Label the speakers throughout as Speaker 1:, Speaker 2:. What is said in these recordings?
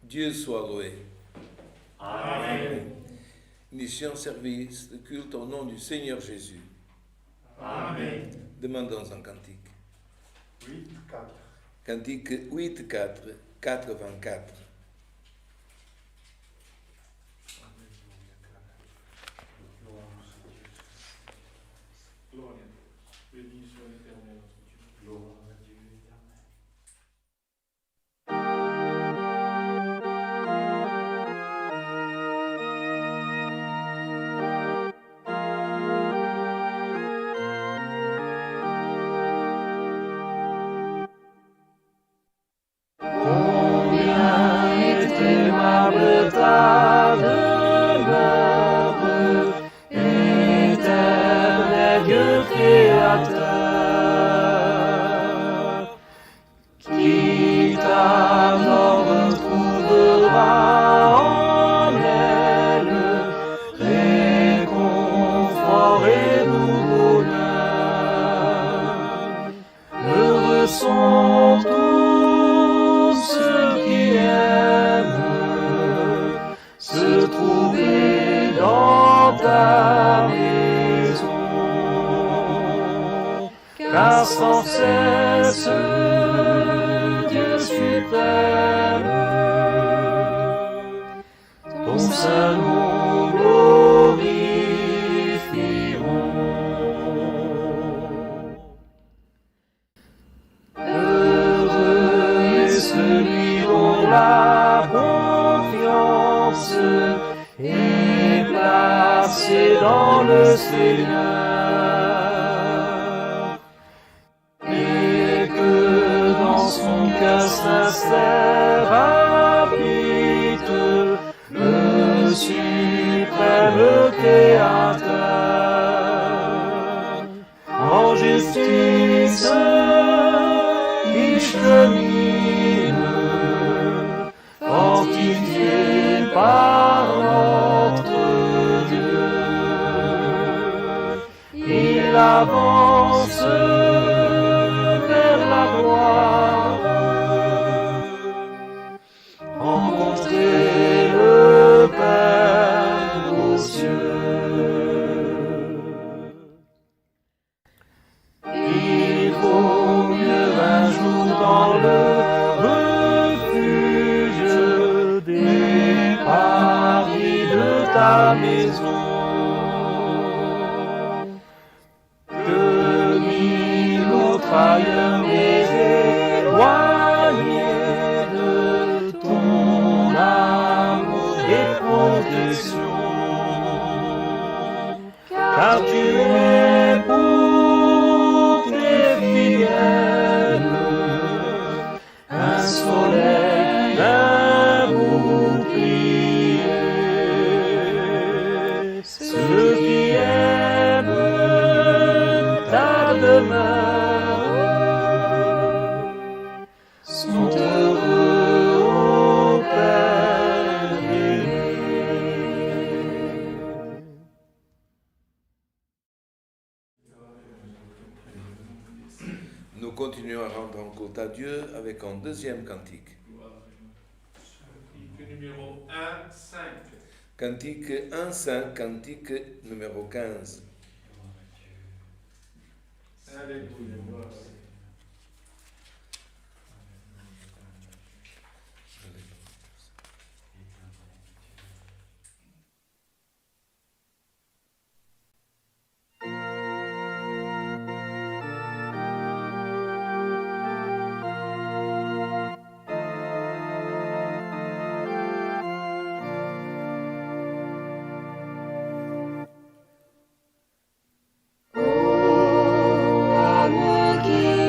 Speaker 1: Dieu soit loué.
Speaker 2: Amen.
Speaker 1: Initions service de culte au nom du Seigneur Jésus.
Speaker 2: Amen.
Speaker 1: Demandons un cantique.
Speaker 2: 8-4.
Speaker 1: Cantique 8-4, 84.
Speaker 2: Gloria a Dieu. Béni soit l'Éternel notre Dieu. Gloire à Dieu éternel.
Speaker 3: Combien est aimable ta demeure, éternel Dieu créateur, qui t'adore trouvera en elle réconfort et doux bonheur. Heureux sont tous ceux qui aiment se trouver dans ta maison, car sans cesse Dieu suprême, ton saint nom glorifieront. Heureux est celui dont la confiance est placée dans le Seigneur, et que dans son cœur sincère habite le suprême Créateur. En justice il chemine, fortifié par notre Dieu. Il avance vers la gloire, rencontrer le Père aux cieux. Il vaut mieux un jour dans le refuge des paris de ta maison que 1000 autres ailleurs, mais éloignés de ton amour et protection, car tu es pour tes fidèles un soleil, un bouclier. Ceux qui aiment ta demeure sont heureux au Père aimé.
Speaker 1: Nous continuons à rendre un culte à Dieu avec un deuxième cantique.
Speaker 2: Cantique numéro 1-5.
Speaker 1: Cantique 1-5, cantique numéro 15.
Speaker 2: Alléluia. Gloire à Dieu.
Speaker 3: Âme qui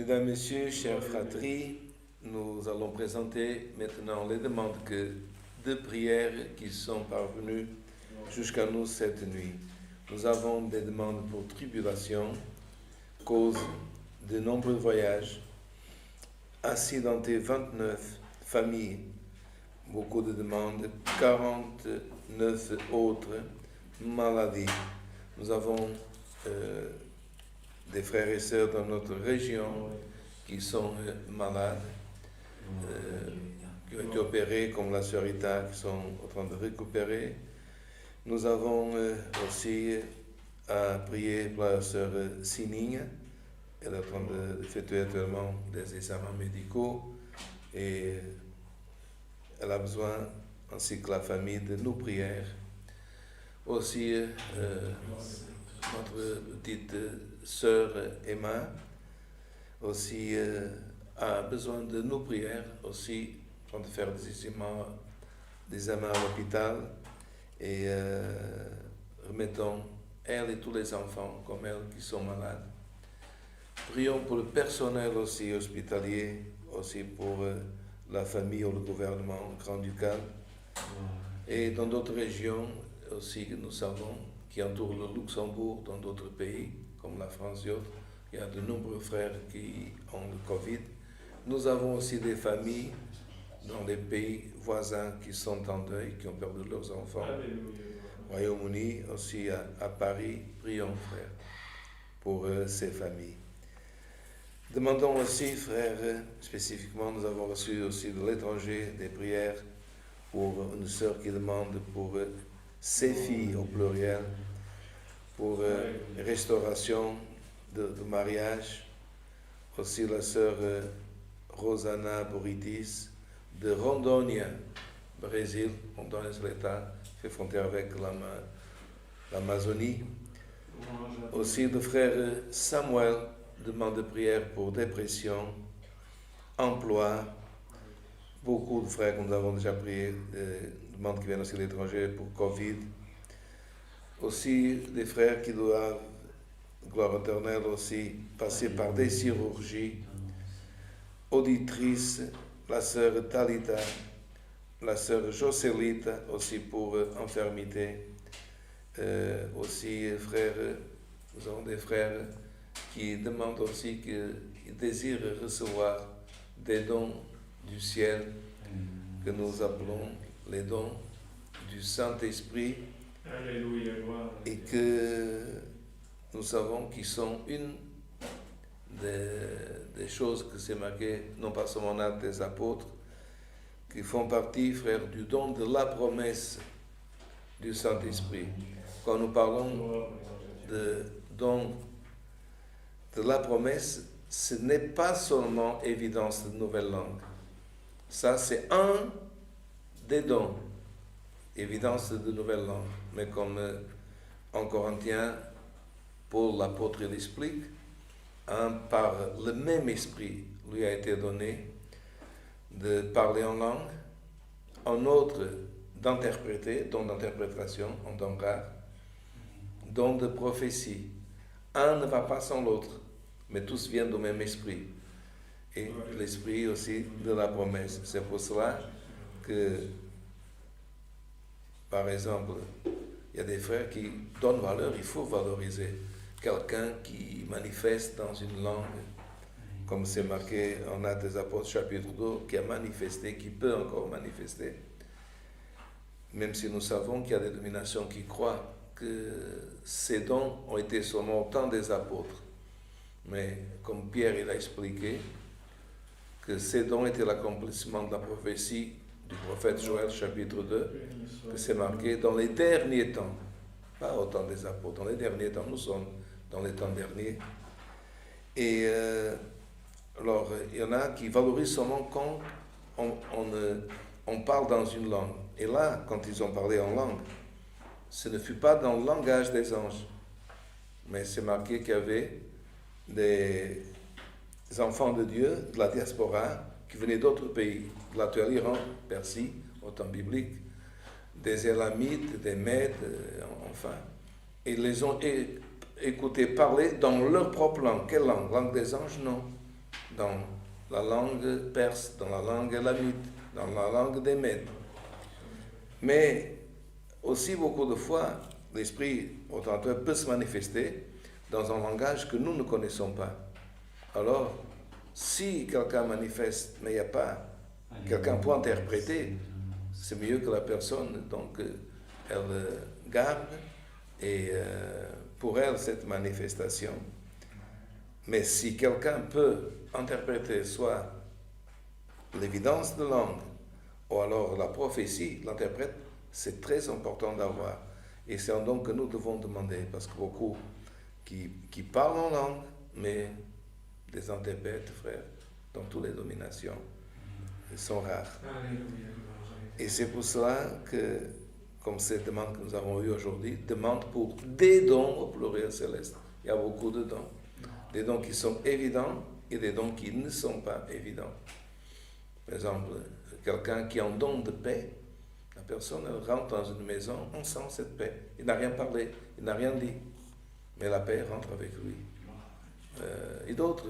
Speaker 1: Mesdames, Messieurs, chers fratries, nous allons présenter maintenant les demandes de prière qui sont parvenues jusqu'à nous cette nuit. Nous avons des demandes pour tribulation, cause de nombreux voyages, accidentés 29 familles, beaucoup de demandes, 49 autres maladies. Nous avons des frères et sœurs dans notre région qui sont malades, qui ont été opérés, comme la sœur Rita, qui sont en train de récupérer. Nous avons aussi à prier pour la sœur Sininha. Elle est en train d'effectuer actuellement des examens médicaux et elle a besoin, ainsi que la famille, de nos prières. Aussi, notre petite sœur Emma aussi a besoin de nos prières, aussi en train de faire des examens à l'hôpital et remettons elle et tous les enfants comme elle qui sont malades. Prions pour le personnel aussi hospitalier, aussi pour la famille ou le gouvernement grand-ducal et dans d'autres régions aussi que nous savons qui entourent le Luxembourg, dans d'autres pays comme la France et autres. Il y a de nombreux frères qui ont le Covid. Nous avons aussi des familles dans les pays voisins qui sont en deuil, qui ont perdu leurs enfants. Royaume-Uni, aussi à Paris. Prions, frères, pour ces familles. Demandons aussi, frères, spécifiquement, nous avons reçu aussi de l'étranger des prières pour une sœur qui demande pour ses filles au pluriel, pour restauration de mariage. Aussi la sœur Rosana Boritis de Rondônia, Brésil. Rondônia, c'est l'État qui fait frontière avec l'Amazonie. Aussi le frère Samuel demande de prière pour dépression, emploi. Beaucoup de frères que nous avons déjà prié demandent qui viennent aussi de l'étranger pour Covid. Aussi des frères qui doivent, gloire éternelle aussi, passer par des chirurgies. Auditrice, la sœur Talita, la sœur Joselita aussi pour infirmité. Aussi frères, nous avons des frères qui demandent aussi, qui désirent recevoir des dons du ciel que nous appelons les dons du Saint-Esprit.
Speaker 2: Alléluia, gloire.
Speaker 1: Et que nous savons qu'ils sont une des choses que c'est marqué, non pas seulement en Actes des Apôtres, qui font partie, frère, du don de la promesse du Saint-Esprit. Quand nous parlons de don de la promesse, ce n'est pas seulement évidence de nouvelles langues. Ça, c'est un des dons, évidence de nouvelles langues. Mais comme en Corinthiens, Paul l'apôtre l'explique, par le même esprit lui a été donné de parler en langue, un autre d'interpréter, don d'interprétation, en don rare, don de prophétie. Un ne va pas sans l'autre, mais tous viennent du même esprit. Et l'esprit aussi de la promesse. C'est pour cela que, par exemple, il y a des frères qui donnent valeur, il faut valoriser quelqu'un qui manifeste dans une langue, comme c'est marqué en Actes des Apôtres chapitre 2, qui a manifesté, qui peut encore manifester. Même si nous savons qu'il y a des dénominations qui croient que ces dons ont été seulement au temps des apôtres. Mais comme Pierre il a expliqué, que ces dons étaient l'accomplissement de la prophétie du prophète Joël chapitre 2, que c'est marqué dans les derniers temps, pas au temps des apôtres, dans les derniers temps, nous sommes dans les temps derniers. Et alors, il y en a qui valorisent seulement quand on parle dans une langue. Et là, quand ils ont parlé en langue, ce ne fut pas dans le langage des anges, mais c'est marqué qu'il y avait des enfants de Dieu, de la diaspora, qui venaient d'autres pays, de l'actuel Iran, Persie, au temps biblique, des Élamites, des Mèdes, enfin. Et ils les ont écoutés parler dans leur propre langue. Quelle langue? Langue des anges? Non. dans la langue perse, dans la langue élamite, dans la langue des Mèdes. Mais aussi beaucoup de fois, l'esprit autoritaire peut se manifester dans un langage que nous ne connaissons pas. Alors, si quelqu'un manifeste, mais il n'y a pas quelqu'un pour interpréter, c'est mieux que la personne, donc elle garde et pour elle cette manifestation. Mais si quelqu'un peut interpréter soit l'évidence de langue ou alors la prophétie, l'interprète, c'est très important d'avoir. Et c'est un don que nous devons demander, parce que beaucoup qui parlent en langue, mais des interprètes, frères, dans toutes les dominations, ils sont rares. Et c'est pour cela que, comme cette demande que nous avons eue aujourd'hui, demande pour des dons au pluriel céleste. Il y a beaucoup de dons. Des dons qui sont évidents et des dons qui ne sont pas évidents. Par exemple, quelqu'un qui a un don de paix, la personne elle rentre dans une maison, on sent cette paix. Il n'a rien parlé, il n'a rien dit, mais la paix rentre avec lui. Et d'autres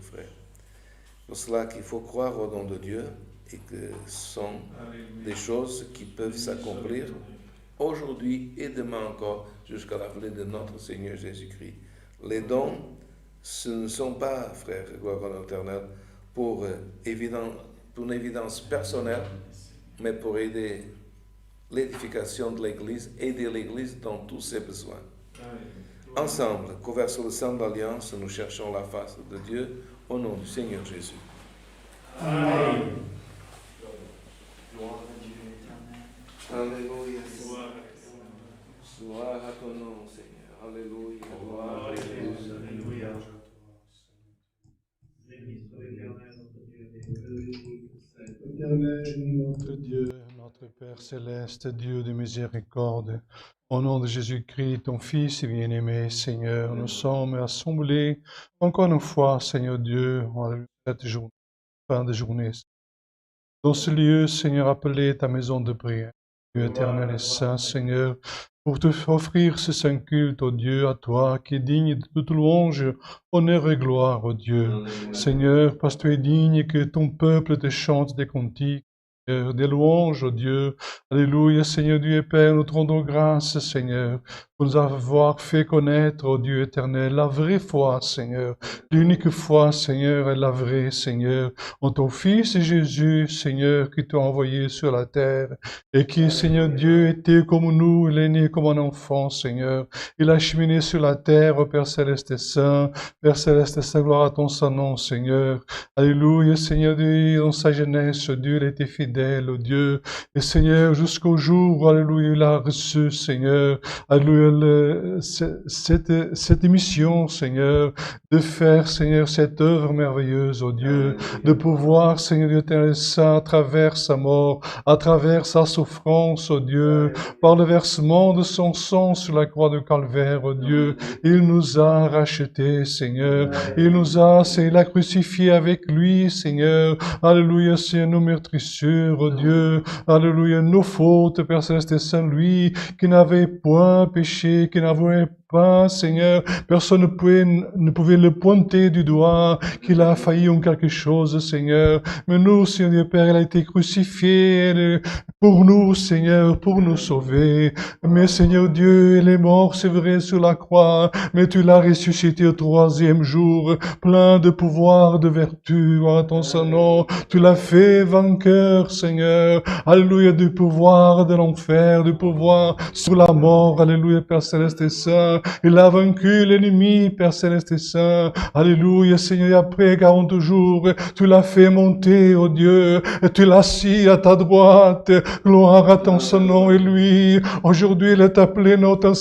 Speaker 1: frères. C'est pour cela qu'il faut croire au don de Dieu et que ce sont des choses qui peuvent s'accomplir aujourd'hui et demain encore jusqu'à la venue de notre Seigneur Jésus-Christ. Les dons, ce ne sont pas, frères, gloire à l'Éternel, pour une évidence personnelle, mais pour aider l'édification de l'Église, aider l'Église dans tous ses besoins. Ensemble, couverts sous le sang d'alliance, nous cherchons la face de Dieu au nom du Seigneur Jésus.
Speaker 3: Amen.
Speaker 2: Gloire à Dieu éternel.
Speaker 1: Alléluia.
Speaker 2: Gloire
Speaker 1: Gloire à ton nom, Seigneur. Alléluia.
Speaker 2: Gloire à Jésus. Alléluia.
Speaker 4: Éternel, notre Dieu, notre Père céleste, Dieu de miséricorde, au nom de Jésus-Christ, ton Fils bien-aimé, Seigneur, nous sommes assemblés encore une fois, Seigneur Dieu, en cette journée, fin de journée. Dans ce lieu, Seigneur, appelé ta maison de prière, Dieu éternel et saint, Seigneur, pour te offrir ce saint culte, ô Dieu, à toi, qui est digne de toute louange, honneur et gloire, ô Dieu. Seigneur, parce que tu es digne que ton peuple te chante des cantiques, des louanges, ô Dieu. Alléluia, Seigneur Dieu et Père, nous te rendons grâce, Seigneur, pour nous avoir fait connaître, ô Dieu éternel, la vraie foi, Seigneur. L'unique foi, Seigneur, est la vraie, Seigneur, en ton Fils Jésus, Seigneur, qui t'a envoyé sur la terre, et qui, Seigneur Dieu, était comme nous, il est né comme un enfant, Seigneur. Il a cheminé sur la terre, ô Père Céleste et Saint. Père Céleste et Saint, gloire à ton saint nom, Seigneur. Alléluia, Seigneur Dieu, dans sa jeunesse, Dieu, il était fidèle, ô Dieu. Et Seigneur, jusqu'au jour où, alléluia, il a reçu, Seigneur, alléluia, cette mission, Seigneur, de faire, Seigneur, cette œuvre merveilleuse, ô Dieu, de pouvoir, Seigneur Dieu éternel saint, à travers sa mort, à travers sa souffrance, ô Dieu, par le versement de son sang sur la croix de Calvaire, ô Dieu, il nous a rachetés, Seigneur, il nous a, Seigneur, il a crucifié avec lui, Seigneur, alléluia, Seigneur, nos meurtrissures, ô Dieu, alléluia, nos fautes, Père Céleste et Saint, lui, qui n'avait point péché, qui n'avait pas, Seigneur, personne ne pouvait le pointer du doigt, qu'il a failli en quelque chose, Seigneur. Mais nous, Seigneur Dieu Père, il a été crucifié pour nous, Seigneur, pour nous sauver. Mais Seigneur Dieu, il est mort, c'est vrai, sur la croix, mais tu l'as ressuscité au 3e jour, plein de pouvoir, de vertu, à ton saint nom. Tu l'as fait vainqueur, Seigneur. Alléluia, du pouvoir de l'enfer, du pouvoir sur la mort. Alléluia, Père Céleste et Saint. Il a vaincu l'ennemi, Père Céleste et Saint. Alléluia, Seigneur, et après 40 jours, tu l'as fait monter, ô Dieu, et tu l'as assis à ta droite. Gloire à ton saint nom, et lui, aujourd'hui, il est appelé notre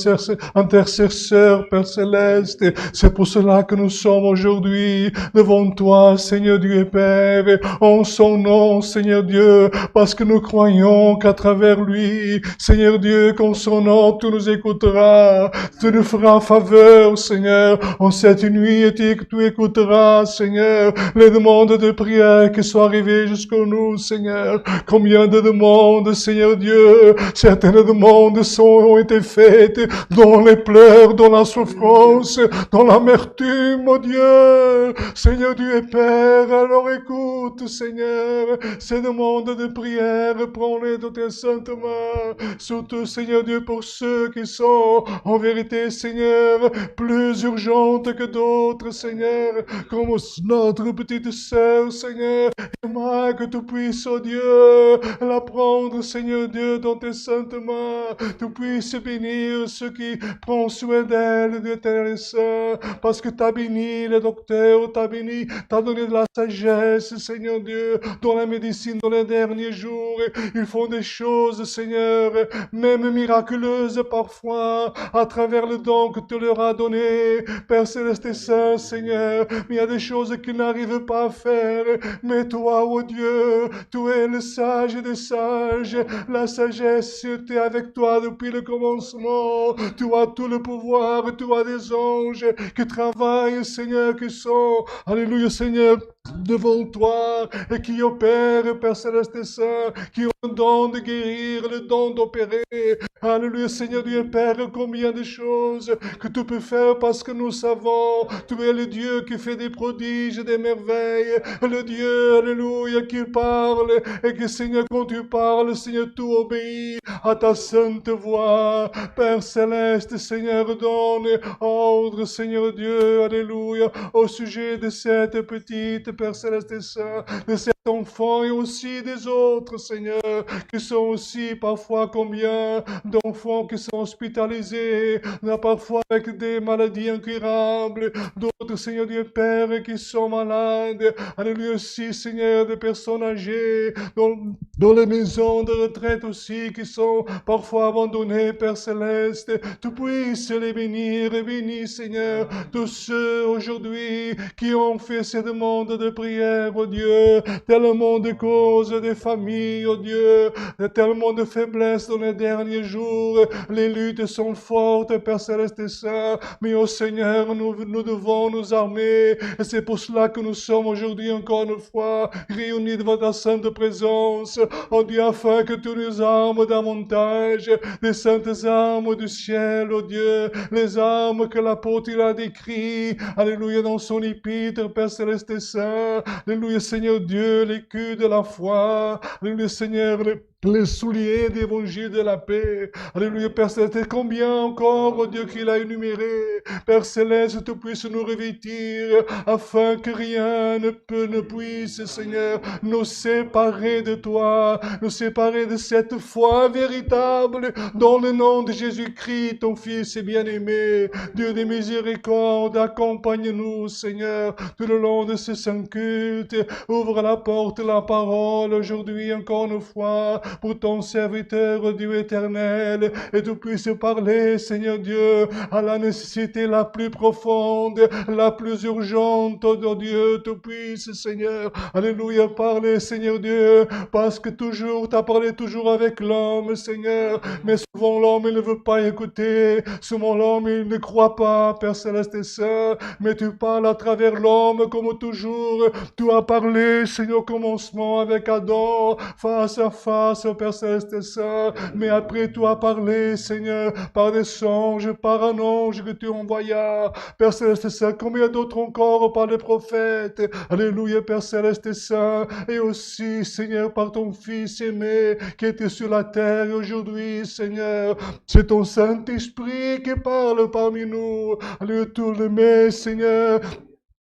Speaker 4: intercesseur, Père Céleste. C'est pour cela que nous sommes aujourd'hui devant toi, Seigneur Dieu et Père, en son nom, Seigneur Dieu, parce que nous croyons qu'à travers lui, Seigneur Dieu, qu'en son nom, tu nous écouteras, tu nous nous feras faveur, Seigneur, en cette nuit et que tu écouteras, Seigneur, les demandes de prière qui sont arrivées jusqu'à nous, Seigneur. Combien de demandes, Seigneur Dieu, certaines demandes ont été faites dans les pleurs, dans la souffrance, dans l'amertume, oh Dieu. Seigneur Dieu et Père, alors écoute, Seigneur, ces demandes de prière, prends-les dans tes saintes mains. Surtout, Seigneur Dieu, pour ceux qui sont, en vérité, Seigneur, plus urgentes que d'autres, Seigneur, comme notre petite sœur, Seigneur, Emma, que tu puisses, oh Dieu, la prendre, Seigneur Dieu, dans tes saintes mains. Tu puisses bénir ceux qui prennent soin d'elle, Dieu éternel Saint, parce que tu as béni les docteurs, tu as béni, tu as donné de la sagesse, Seigneur Dieu, dans la médecine, dans les derniers jours. Ils font des choses, Seigneur, même miraculeuses parfois, à travers le don que tu leur as donné, Père Céleste et Saint, Seigneur. Mais il y a des choses qu'ils n'arrivent pas à faire. Mais toi, oh Dieu, tu es le sage des sages. La sagesse, tu es avec toi depuis le commencement. Tu as tout le pouvoir, tu as des anges qui travaillent, Seigneur, qui sont, alléluia, Seigneur, devant toi et qui opèrent, Père Céleste et Saint, qui ont le don de guérir, le don d'opérer. Alléluia, Seigneur Dieu Père, combien de choses que tu peux faire parce que nous savons, tu es le Dieu qui fait des prodiges, des merveilles, le Dieu, alléluia, qui parle et que, Seigneur, quand tu parles, Seigneur, tout obéit à ta sainte voix. Père Céleste, Seigneur, donne ordre, Seigneur Dieu, alléluia, au sujet de cette petite, Père Céleste et Saint, de cet enfant et aussi des autres, Seigneur, qui sont aussi parfois combien d'enfants qui sont hospitalisés, parfois avec des maladies incurables, d'autres, Seigneur Dieu Père, qui sont malades, alléluia aussi, Seigneur, des personnes âgées, dans les maisons de retraite aussi, qui sont parfois abandonnées, Père Céleste, tu puisses les bénir et bénis, Seigneur, tous ceux aujourd'hui qui ont fait ces demandes de prière, oh Dieu, tellement de causes, des familles, oh Dieu, tellement de faiblesses dans les derniers jours, les luttes sont fortes, Père Céleste et Saint, mais oh Seigneur, nous devons nous armer, et c'est pour cela que nous sommes aujourd'hui encore une fois réunis devant ta sainte présence, oh Dieu, afin que tu nous armes davantage, des saintes armes du ciel, oh Dieu, les armes que l'apôtre il a décrit, alléluia, dans son épître, Père Céleste et Saint, alléluia, Seigneur Dieu, l'écu de la foi, alléluia, Seigneur, les souliers d'évangile de la paix. Alléluia, Père Céleste. Combien encore, oh Dieu, qu'il a énuméré. Père Céleste, tu puisses nous revêtir, afin que rien ne puisse, Seigneur, nous séparer de toi, nous séparer de cette foi véritable, dans le nom de Jésus-Christ, ton Fils bien-aimé. Dieu des miséricordes, accompagne-nous, Seigneur, tout le long de ce saint culte. Ouvre la porte, la parole, aujourd'hui, encore une fois, pour ton serviteur, Dieu éternel, et tu puisses parler, Seigneur Dieu, à la nécessité la plus profonde, la plus urgente, oh Dieu, tu puisses, Seigneur, alléluia, parler, Seigneur Dieu, parce que toujours, tu as parlé toujours avec l'homme, Seigneur, mais souvent l'homme, il ne veut pas écouter, souvent l'homme, il ne croit pas, Père Céleste et Saint, mais tu parles à travers l'homme, comme toujours, tu as parlé, Seigneur, au commencement avec Adam, face à face, Père Céleste et Saint, mais après tu as parlé, Seigneur, par des songes, par un ange que tu envoyas, Père Céleste et Saint, combien d'autres encore par les prophètes, alléluia, Père Céleste et Saint, et aussi, Seigneur, par ton Fils aimé, qui était sur la terre, et aujourd'hui, Seigneur, c'est ton Saint-Esprit qui parle parmi nous, alléluia, tout le mais, Seigneur,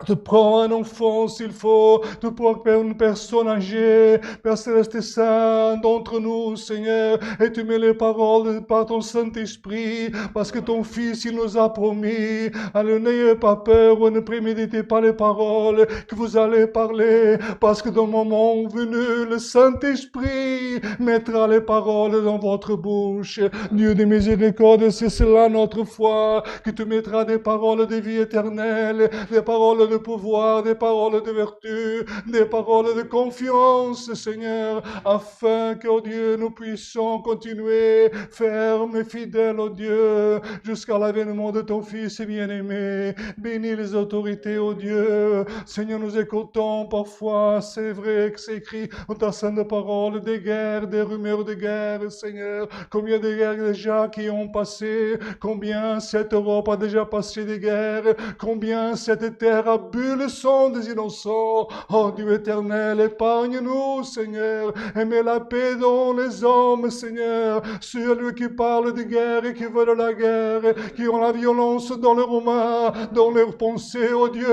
Speaker 4: tu prends un enfant s'il faut, tu prends une personne âgée, Père Céleste et Saint, d'entre nous, Seigneur, et tu mets les paroles par ton Saint-Esprit, parce que ton Fils, il nous a promis, allez, n'ayez pas peur, ne préméditez pas les paroles que vous allez parler, parce que dans le moment venu, le Saint-Esprit mettra les paroles dans votre bouche. Dieu des miséricordes, c'est cela notre foi, que tu mettras des paroles de vie éternelle, des paroles paroles de pouvoir, des paroles de vertu, des paroles de confiance, Seigneur, afin que, oh Dieu, nous puissions continuer fermes et fidèles, oh Dieu, jusqu'à l'avènement de ton Fils bien-aimé. Bénis les autorités, oh Dieu. Seigneur, nous écoutons parfois, c'est vrai que c'est écrit dans ta sainte parole, des guerres, des rumeurs de guerre, Seigneur. Combien de guerres déjà qui ont passé, combien cette Europe a déjà passé des guerres, combien cette terre a bu le sang des innocents. Oh Dieu éternel, épargne-nous, Seigneur, et mets la paix dans les hommes, Seigneur, ceux qui parlent de guerre et qui veulent la guerre, qui ont la violence dans leurs mains, dans leurs pensées, oh Dieu,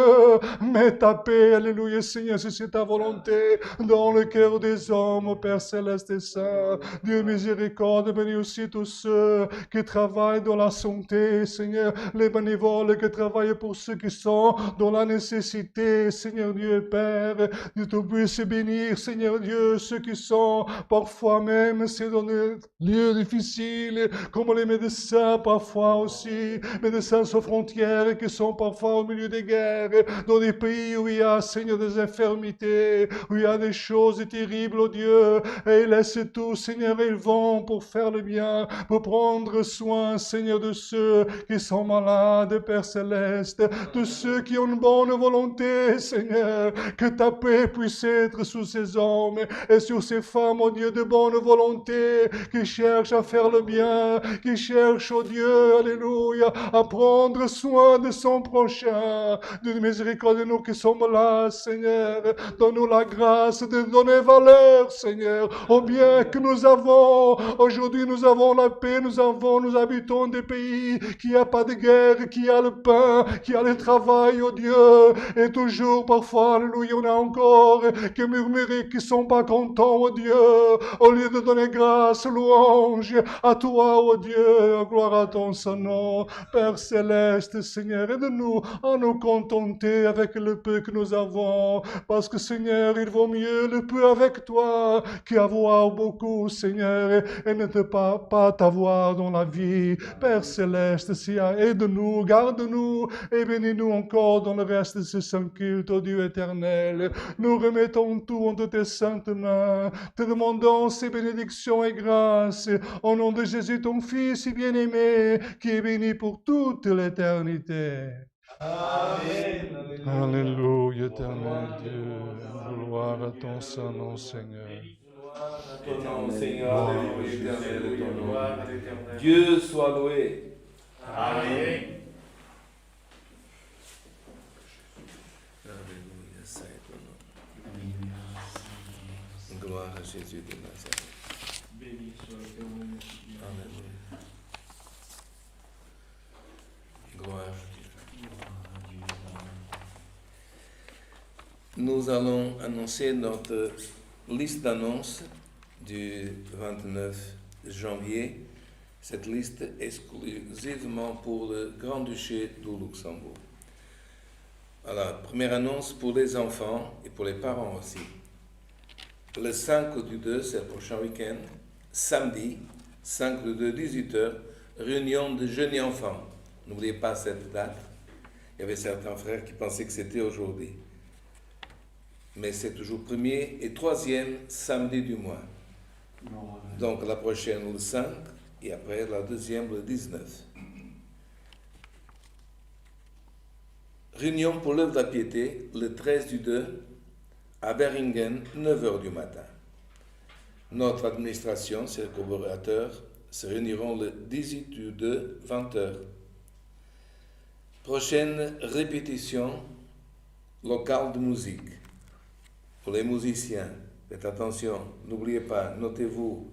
Speaker 4: mets ta paix, alléluia, Seigneur, si c'est ta volonté, dans le cœur des hommes, Père céleste et saint. Dieu miséricorde, bénis aussi tous ceux qui travaillent dans la santé, Seigneur, les bénévoles qui travaillent pour ceux qui sont dans la nécessité, Seigneur Dieu et Père. Dieu te puisse bénir, Seigneur Dieu, ceux qui sont parfois même, c'est dans des lieux difficiles, comme les médecins parfois aussi, médecins sans frontières qui sont parfois au milieu des guerres, dans des pays où il y a, Seigneur, des infirmités, où il y a des choses terribles, oh Dieu, et laisse tout, Seigneur, ils vont pour faire le bien, pour prendre soin, Seigneur, de ceux qui sont malades, Père Céleste, de ceux qui ont une bonne volonté, Seigneur, que ta paix puisse être sur ces hommes et sur ces femmes, oh Dieu, de bonne volonté, qui cherchent à faire le bien, qui cherchent, oh Dieu, alléluia, à prendre soin de son prochain. De miséricorde de nous qui sommes là, Seigneur, donne-nous la grâce de donner valeur, Seigneur, au bien que nous avons. Aujourd'hui, nous avons la paix, nous habitons des pays qui n'a pas de guerre, qui a le pain, qui a le travail, oh Dieu, et toujours, parfois, alléluia, on a encore qui murmurer, qui sont pas contents, oh Dieu, au lieu de donner grâce, louange à toi, oh Dieu, gloire à ton saint nom, Père céleste, Seigneur, aide-nous à nous contenter avec le peu que nous avons, parce que, Seigneur, il vaut mieux le peu avec toi qu'avoir beaucoup, Seigneur, et ne pas t'avoir dans la vie. Père céleste, aide-nous, garde-nous et bénis-nous encore dans le reste de ce saint culte, ô Dieu éternel. Nous remettons tout entre tes saintes mains, te demandons ces bénédictions et grâces, au nom de Jésus, ton Fils bien-aimé, qui est béni pour toute l'éternité.
Speaker 3: Amen.
Speaker 4: Alléluia, éternel Dieu. Gloire à ton saint nom, Seigneur.
Speaker 1: Ton nom, Seigneur, alléluia, éternel est ton nom.
Speaker 2: Gloire à l'éternel.
Speaker 1: Dieu soit loué.
Speaker 2: Amen.
Speaker 1: Alléluia, saint est ton nom. Gloire à Jésus de Nazareth.
Speaker 2: Béni soit l'éternel.
Speaker 1: Alléluia. Gloire à Dieu. Nous allons annoncer notre liste d'annonces du 29 janvier. Cette liste exclusivement pour le Grand-Duché du Luxembourg. Alors, première annonce pour les enfants et pour les parents aussi. Le 5 du 2, c'est le prochain week-end, samedi, 5 du 2, 18h, réunion de jeunes enfants. N'oubliez pas cette date. Il y avait certains frères qui pensaient que c'était aujourd'hui. Mais c'est toujours premier et troisième samedi du mois. Donc la prochaine le 5 et après la deuxième le 19. Réunion pour l'œuvre de la piété le 13 du 2 à Beringen, 9h du matin. Notre administration, ses collaborateurs, se réuniront le 18 du 2, 20h. Prochaine répétition locale de musique. Pour les musiciens, faites attention, n'oubliez pas, notez-vous,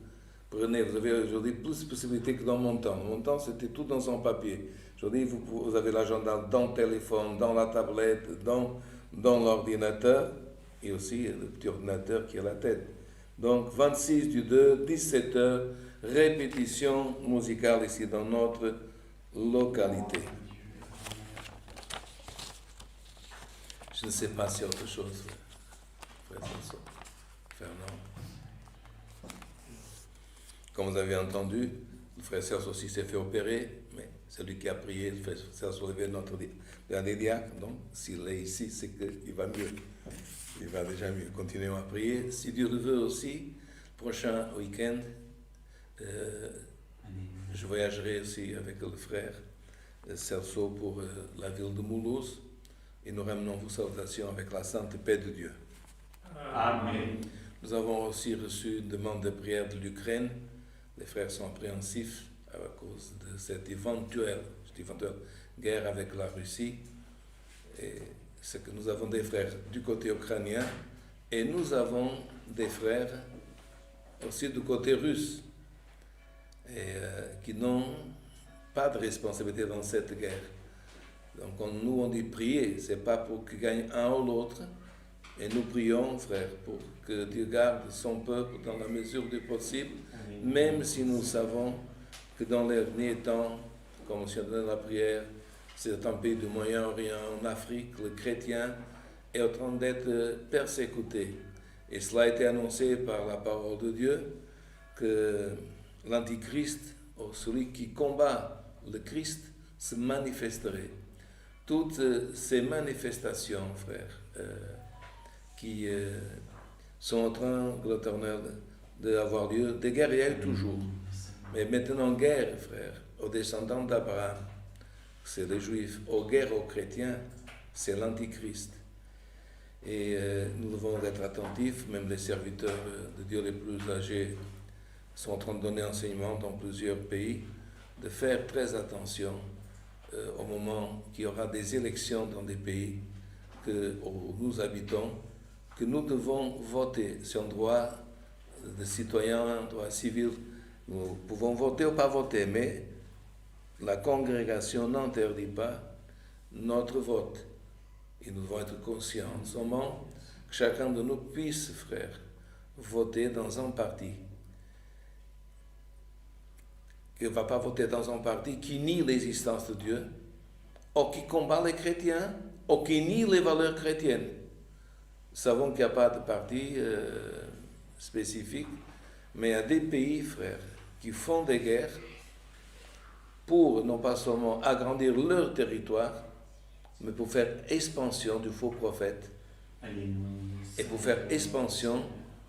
Speaker 1: prenez, vous avez aujourd'hui plus de possibilités que dans mon temps. Mon temps, c'était tout dans son papier. Aujourd'hui, vous avez l'agenda dans le téléphone, dans la tablette, dans l'ordinateur, et aussi le petit ordinateur qui est à la tête. Donc, 26 du 2, 17h, répétition musicale ici dans notre localité. Je ne sais pas si autre chose. Fernand. Comme vous avez entendu, le frère Serge aussi s'est fait opérer, mais celui qui a prié, faire soulever notre dernier diacre. Donc, s'il est ici, c'est qu'il va mieux. Il va déjà mieux. Continuons à prier. Si Dieu le veut aussi, prochain week-end, je voyagerai aussi avec le frère Celso pour la ville de Mulhouse et nous ramenons vos salutations avec la sainte paix de Dieu.
Speaker 3: Amen.
Speaker 1: Nous avons aussi reçu une demande de prière de l'Ukraine. Les frères sont appréhensifs à cause de cette éventuelle guerre avec la Russie. Et c'est que nous avons des frères du côté ukrainien et nous avons des frères aussi du côté russe et qui n'ont pas de responsabilité dans cette guerre. Donc nous on dit prier, c'est pas pour qu'ils gagnent un ou l'autre. Et nous prions, frères, pour que Dieu garde son peuple dans la mesure du possible, même si nous savons que dans les derniers temps, comme on s'y a donné la prière, c'est un pays du Moyen-Orient, en Afrique, le chrétien est en train d'être persécuté. Et cela a été annoncé par la parole de Dieu, que l'Antichrist, ou celui qui combat le Christ, se manifesterait. Toutes ces manifestations, frères, qui sont en train, l'Éternel, d'avoir lieu. Des guerres, il y a eu toujours. Mais maintenant, guerre, frère, aux descendants d'Abraham, c'est les Juifs. Aux guerres aux chrétiens, c'est l'Antichrist. Et nous devons être attentifs, même les serviteurs de Dieu les plus âgés sont en train de donner enseignement dans plusieurs pays, de faire très attention au moment qu'il y aura des élections dans des pays où nous habitons, que nous devons voter. C'est un droit de citoyen, un droit civil. Nous pouvons voter ou pas voter, mais la congrégation n'interdit pas notre vote. Et nous devons être conscients en ce moment que chacun de nous puisse, frère, voter dans un parti. Qu'il ne va pas voter dans un parti qui nie l'existence de Dieu, ou qui combat les chrétiens, ou qui nie les valeurs chrétiennes. Nous savons qu'il n'y a pas de parti spécifique, mais il y a des pays, frères, qui font des guerres pour non pas seulement agrandir leur territoire, mais pour faire expansion du faux prophète et pour faire expansion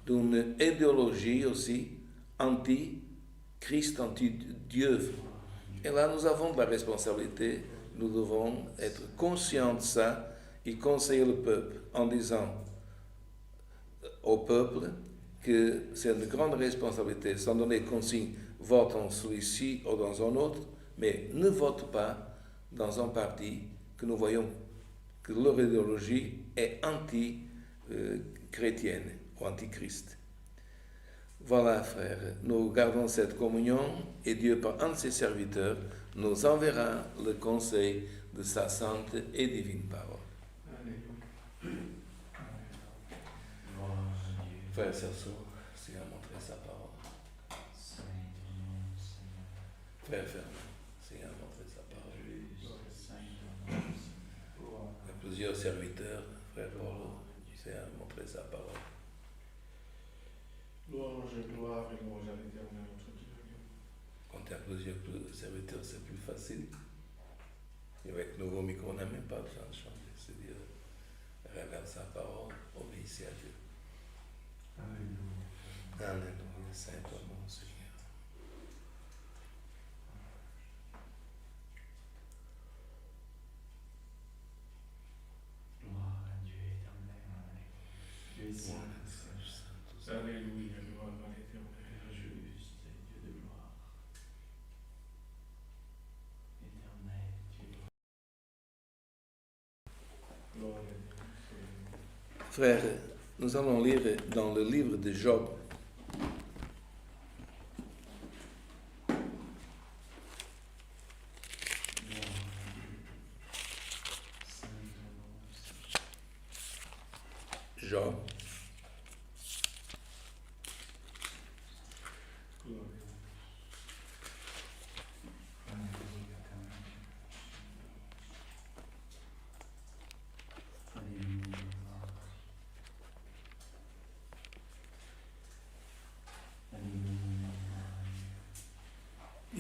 Speaker 1: d'une idéologie aussi anti-Christ, anti-Dieu. Et là, nous avons de la responsabilité, nous devons être conscients de ça et conseiller le peuple en disant au peuple que c'est une grande responsabilité, sans donner consigne, vote en celui-ci ou dans un autre, mais ne vote pas dans un parti que nous voyons que leur idéologie est anti-chrétienne ou anti-Christ. Voilà, frères, nous gardons cette communion et Dieu, par un de ses serviteurs, nous enverra le conseil de sa sainte et divine parole. Frère Celso, Seigneur a montré sa parole. Frère Fernand, Seigneur a montré sa parole. Il y a plusieurs serviteurs, Frère Paul, Seigneur a montré sa parole.
Speaker 2: Louange et gloire à l'Éternel notre Dieu.
Speaker 1: Quand il y a plusieurs serviteurs, c'est plus facile. Et avec nouveau micro, on n'a même pas besoin de changer. C'est Dieu révèle sa parole, obéissez à Dieu. Alléluia, Saint toi mon Seigneur.
Speaker 3: Gloire à Dieu éternel. Dieu est saint.
Speaker 2: Alléluia, gloire à l'Éternel.
Speaker 3: Père juste et Dieu de gloire. Éternel, Dieu de
Speaker 2: Gloire à Dieu.
Speaker 1: Frères, nous allons lire dans le livre de Job. Job.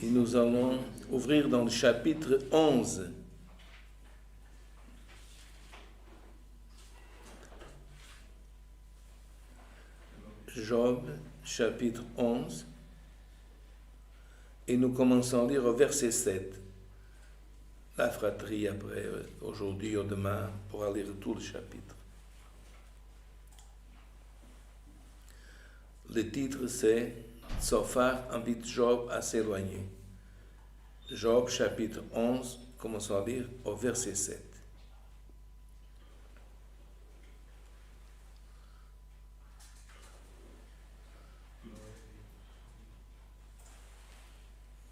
Speaker 1: Et nous allons ouvrir dans le chapitre 11. Job, chapitre 11. Et nous commençons à lire au verset 7. La fratrie après, aujourd'hui ou demain, pourra lire tout le chapitre. Le titre c'est « Tsophar invite Job à s'éloigner ». Job, chapitre 11, commençons à lire au verset 7.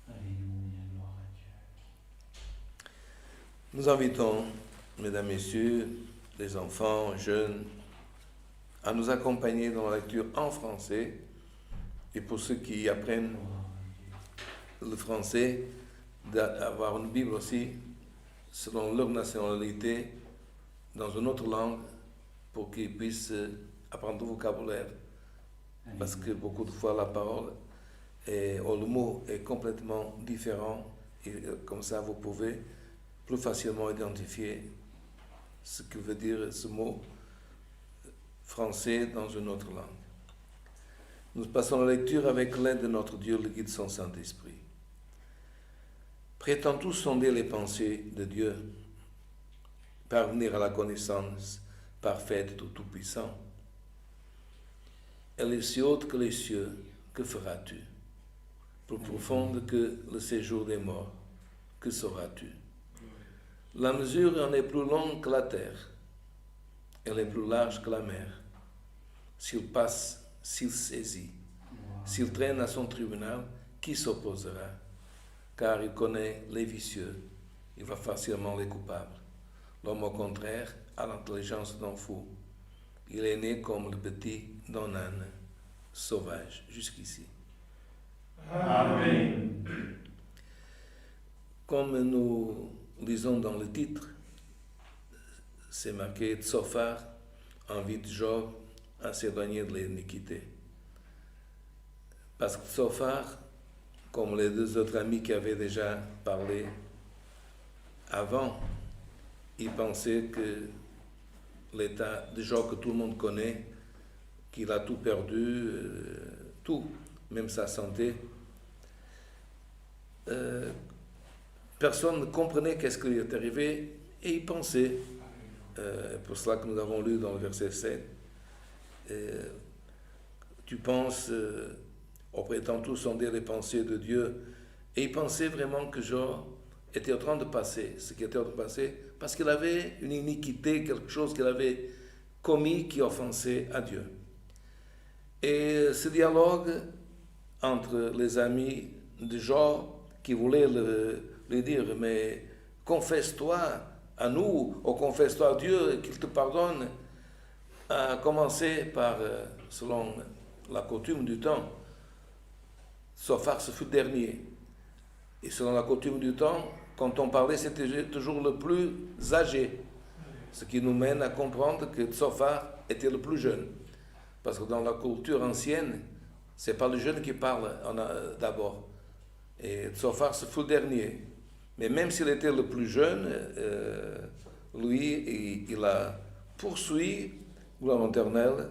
Speaker 3: Alléluia, gloire à Dieu.
Speaker 1: Nous invitons, mesdames, messieurs, les enfants, jeunes, à nous accompagner dans la lecture en français. Et pour ceux qui apprennent le français, d'avoir une Bible aussi, selon leur nationalité, dans une autre langue, pour qu'ils puissent apprendre le vocabulaire. Parce que beaucoup de fois, la parole ou le mot est complètement différent. Et comme ça, vous pouvez plus facilement identifier ce que veut dire ce mot français dans une autre langue. Nous passons la lecture avec l'aide de notre Dieu, le guide de son Saint-Esprit. Prétend tous sonder les pensées de Dieu, parvenir à la connaissance parfaite du Tout-Puissant. Elle est si haute que les cieux, que feras-tu? Plus profonde que le séjour des morts, que sauras-tu? La mesure en est plus longue que la terre, elle est plus large que la mer. S'il passe, s'il saisit, s'il traîne à son tribunal, qui s'opposera? Car il connaît les vicieux, il va facilement les coupables. L'homme, au contraire, a l'intelligence d'un fou. Il est né comme le petit d'un âne sauvage, jusqu'ici.
Speaker 3: Amen.
Speaker 1: Comme nous lisons dans le titre, c'est marqué « Tsophar invite Job à s'éloigner de l'iniquité ». Parce que Tsophar, comme les deux autres amis qui avaient déjà parlé avant, il pensait que l'état de Job que tout le monde connaît, qu'il a tout perdu, tout, même sa santé. Personne ne comprenait qu'est-ce qui lui est arrivé et il pensait, pour cela que nous avons lu dans le verset 7, tu penses, en prétendant tout sonder les pensées de Dieu, et il pensait vraiment que Job était en train de passer, ce qui était en train de passer, parce qu'il avait une iniquité, quelque chose qu'il avait commis qui offensait à Dieu. Et ce dialogue entre les amis de Job qui voulaient lui dire, mais confesse-toi à nous, ou confesse-toi à Dieu, qu'il te pardonne, a commencé par, selon la coutume du temps, Tsophar ce fut le dernier. Et selon la coutume du temps, quand on parlait, c'était toujours le plus âgé. Ce qui nous mène à comprendre que Tsophar était le plus jeune. Parce que dans la culture ancienne, ce n'est pas le jeune qui parle d'abord. Et Tsophar ce fut le dernier. Mais même s'il était le plus jeune, lui, il a poursuivi gloire éternelle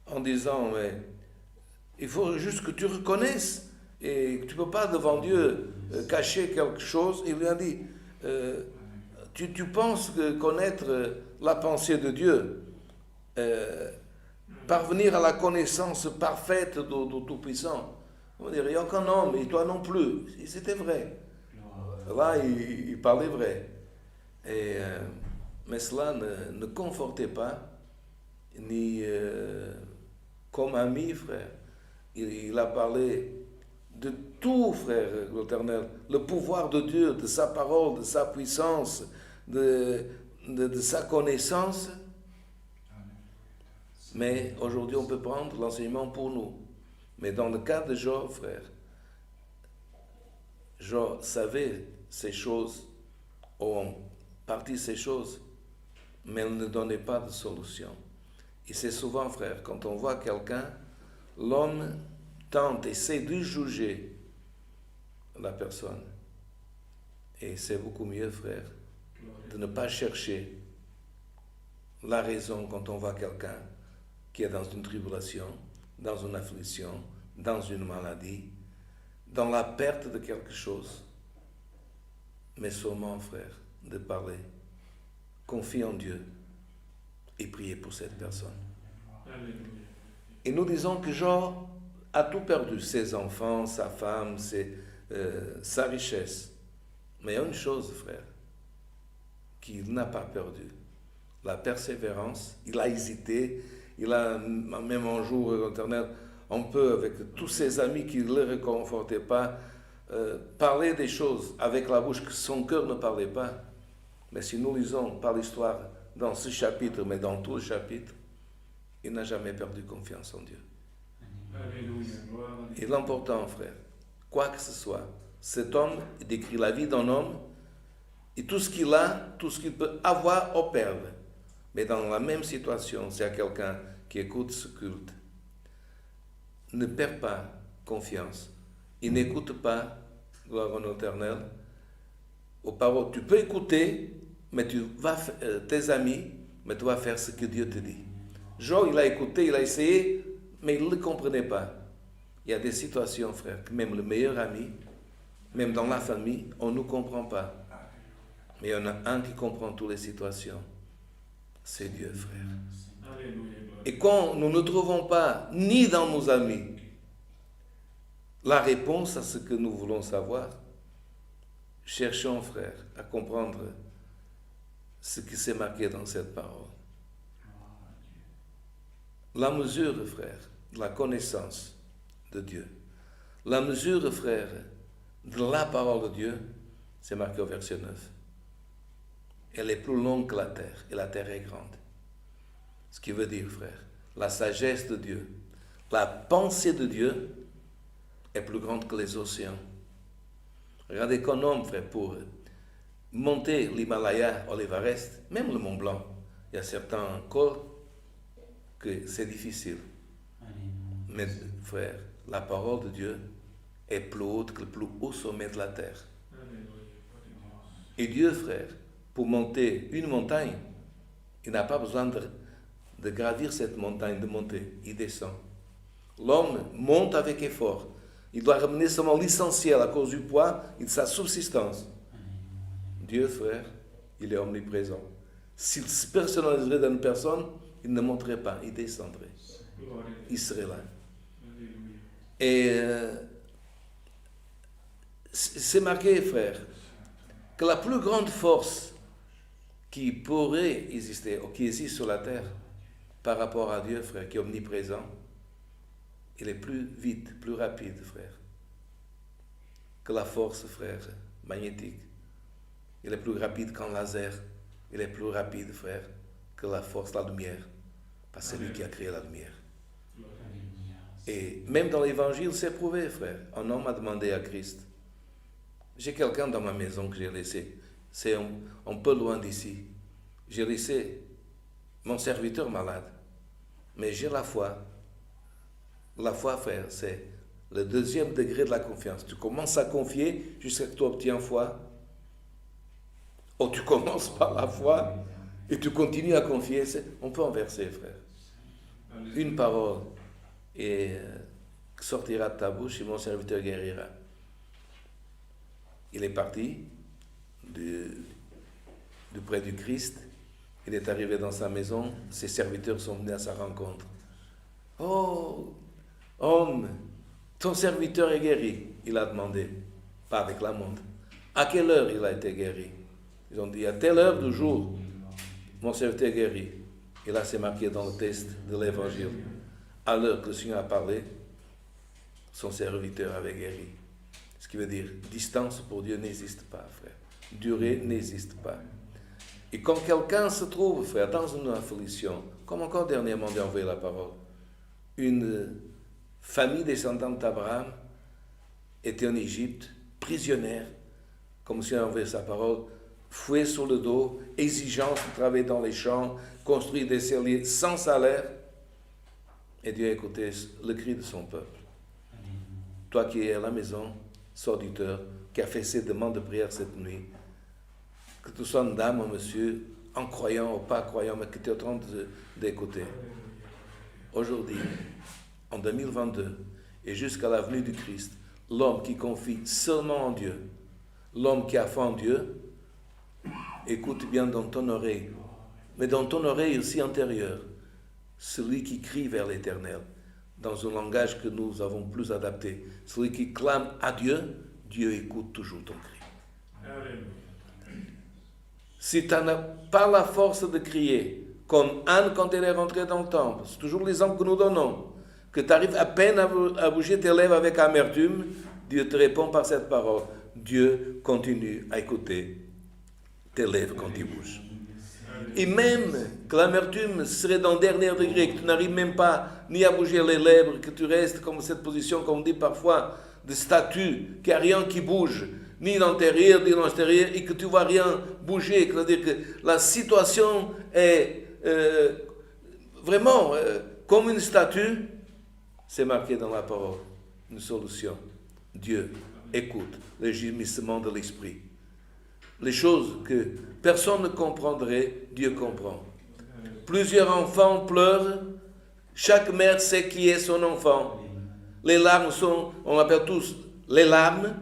Speaker 1: en disant, mais il faut juste que tu reconnaisses et que tu ne peux pas devant Dieu cacher quelque chose. Il lui a dit, tu penses connaître la pensée de Dieu, parvenir à la connaissance parfaite du Tout-Puissant. On va dire, il n'y a aucun homme, et toi non plus. Et c'était vrai. Là, il parlait vrai. Mais cela ne confortait pas, ni comme ami, frère. Il a parlé de tout, frère, l'Éternel. Le pouvoir de Dieu, de sa parole, de sa puissance, de sa connaissance. Mais aujourd'hui, on peut prendre l'enseignement pour nous. Mais dans le cas de Job, frère, Job savait ces choses, ou en partie ces choses, mais elle ne donnait pas de solution. Et c'est souvent, frère, quand on voit quelqu'un, l'homme tente, essaie de juger la personne. Et c'est beaucoup mieux, frère,
Speaker 2: Gloria.
Speaker 1: de ne pas chercher la raison quand on voit quelqu'un qui est dans une tribulation, dans une affliction, dans une maladie, dans la perte de quelque chose, mais seulement, frère, de parler. Confie en Dieu et prier pour cette personne.
Speaker 2: Alléluia.
Speaker 1: Et nous disons que Job a tout perdu, ses enfants, sa femme, sa richesse. Mais il y a une chose, frère, qu'il n'a pas perdu. La persévérance, il a hésité, il a, même un jour, Internet, on peut, avec tous ses amis qui ne le réconfortaient pas, parler des choses avec la bouche que son cœur ne parlait pas. Mais si nous lisons par l'histoire, dans ce chapitre, mais dans tout le chapitre, il n'a jamais perdu confiance en Dieu.
Speaker 2: Alléluia. Gloire à Dieu.
Speaker 1: Et l'important, frère, quoi que ce soit, cet homme décrit la vie d'un homme et tout ce qu'il a, tout ce qu'il peut avoir ou perdre. Mais dans la même situation, s'il y a quelqu'un qui écoute ce culte, ne perd pas confiance. Il n'écoute pas, gloire en éternel, aux paroles. Tu peux écouter, mais tes amis, mais tu vas faire ce que Dieu te dit. Job, il a écouté, il a essayé, mais il ne le comprenait pas. Il y a des situations, frère, que même le meilleur ami, même dans la famille, on ne nous comprend pas. Mais il y en a un qui comprend toutes les situations. C'est Dieu, frère.
Speaker 2: Alléluia. Gloire.
Speaker 1: Et quand nous ne trouvons pas, ni dans nos amis, la réponse à ce que nous voulons savoir, cherchons, frère, à comprendre ce qui s'est marqué dans cette parole. La mesure, frère, de la connaissance de Dieu. La mesure, frère, de la parole de Dieu, c'est marqué au verset 9. Elle est plus longue que la terre, et la terre est grande. Ce qui veut dire, frère, la sagesse de Dieu, la pensée de Dieu est plus grande que les océans. Regardez qu'un homme, frère, pour monter l'Himalaya ou l'Everest, même le Mont Blanc, il y a certains cols que c'est difficile. Mais, frère, la parole de Dieu est plus haute que le plus haut sommet de la terre.
Speaker 2: Alléluia.
Speaker 1: Et Dieu, frère, pour monter une montagne, il n'a pas besoin de gravir cette montagne, de monter. Il descend. L'homme monte avec effort. Il doit ramener seulement l'essentiel à cause du poids et de sa subsistance. Dieu, frère, il est omniprésent. S'il se personnaliserait dans une personne, il ne monterait pas, il descendrait.
Speaker 2: Gloire à Dieu.
Speaker 1: Il serait là.
Speaker 2: Alléluia.
Speaker 1: Et c'est marqué, frère, que la plus grande force qui pourrait exister, ou qui existe sur la terre, par rapport à Dieu, frère, qui est omniprésent, il est plus vite, plus rapide, frère, que la force, frère, magnétique. Il est plus rapide qu'un laser. Il est plus rapide, frère, que la force de la lumière. Parce que c'est lui qui a créé la lumière.
Speaker 2: Gloire à Dieu.
Speaker 1: Et même dans l'évangile, c'est prouvé, frère. Un homme a demandé à Christ. J'ai quelqu'un dans ma maison que j'ai laissé. C'est un peu loin d'ici. J'ai laissé mon serviteur malade. Mais j'ai la foi. La foi, frère, c'est le deuxième degré de la confiance. Tu commences à confier jusqu'à ce que tu obtiens foi. Ou tu commences par la foi et tu continues à confier. On peut inverser, frère.
Speaker 2: Alléluia.
Speaker 1: Une parole et sortira de ta bouche et mon serviteur guérira. Il est parti du près du Christ. Il est arrivé dans sa maison. Ses serviteurs sont venus à sa rencontre. Oh, homme, ton serviteur est guéri. Il a demandé, pas avec la montre. À quelle heure il a été guéri? Ils ont dit, à telle heure du jour, mon serviteur est guéri. Et là, c'est marqué dans le texte de l'Évangile. À l'heure que le Seigneur a parlé, son serviteur avait guéri. Ce qui veut dire, distance pour Dieu n'existe pas, frère. Durée n'existe pas. Et quand quelqu'un se trouve, frère, dans une affliction, comme encore dernièrement j'ai envoyé la parole, une famille descendante d'Abraham était en Égypte, prisonnière, comme le Seigneur a envoyé sa parole, fouet sur le dos, exigence de travailler dans les champs, construire des celliers sans salaire. Et Dieu a écouté le cri de son peuple. Toi qui es à la maison, cet auditeur qui a fait ses demandes de prière cette nuit. Que tu sois une dame, un monsieur, en croyant ou pas croyant, mais que tu es en train d'écouter. Aujourd'hui, en 2022, et jusqu'à la venue du Christ, l'homme qui confie seulement en Dieu, l'homme qui a foi en Dieu, écoute bien dans ton oreille, mais dans ton oreille aussi intérieure, celui qui crie vers l'Éternel, dans un langage que nous avons plus adapté, celui qui clame à Dieu, Dieu écoute toujours ton cri. Si tu n'as pas la force de crier, comme Anne quand elle est rentrée dans le temple, c'est toujours l'exemple que nous donnons, que tu arrives à peine à bouger tes lèvres avec amertume, Dieu te répond par cette parole. Dieu continue à écouter tes lèvres quand tu bouges. Et même que l'amertume serait dans le dernier degré, que tu n'arrives même pas ni à bouger les lèvres, que tu restes comme cette position, comme on dit parfois, de statue, qu'il n'y a rien qui bouge, ni dans l'intérieur, ni dans l'extérieur, et que tu ne vois rien bouger. C'est-à-dire que la situation est vraiment comme une statue, c'est marqué dans la parole, une solution. Dieu écoute le gémissement de l'esprit. Les choses que personne ne comprendrait, Dieu comprend. Plusieurs enfants pleurent, chaque mère sait qui est son enfant. Les larmes sont, on appelle tous les larmes,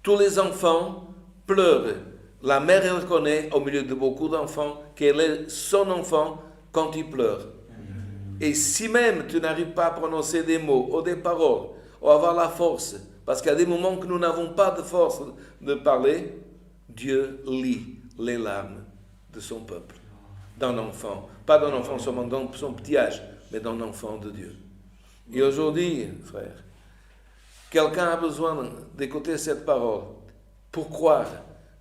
Speaker 1: tous les enfants pleurent. La mère, elle reconnaît au milieu de beaucoup d'enfants qu'elle est son enfant quand il pleure. Et si même tu n'arrives pas à prononcer des mots ou des paroles, ou avoir la force, parce qu'il y a des moments que nous n'avons pas de force de parler, Dieu lit les larmes de son peuple, d'un enfant. Pas d'un enfant seulement dans son petit âge, mais d'un enfant de Dieu. Et aujourd'hui, frère, quelqu'un a besoin d'écouter cette parole pour croire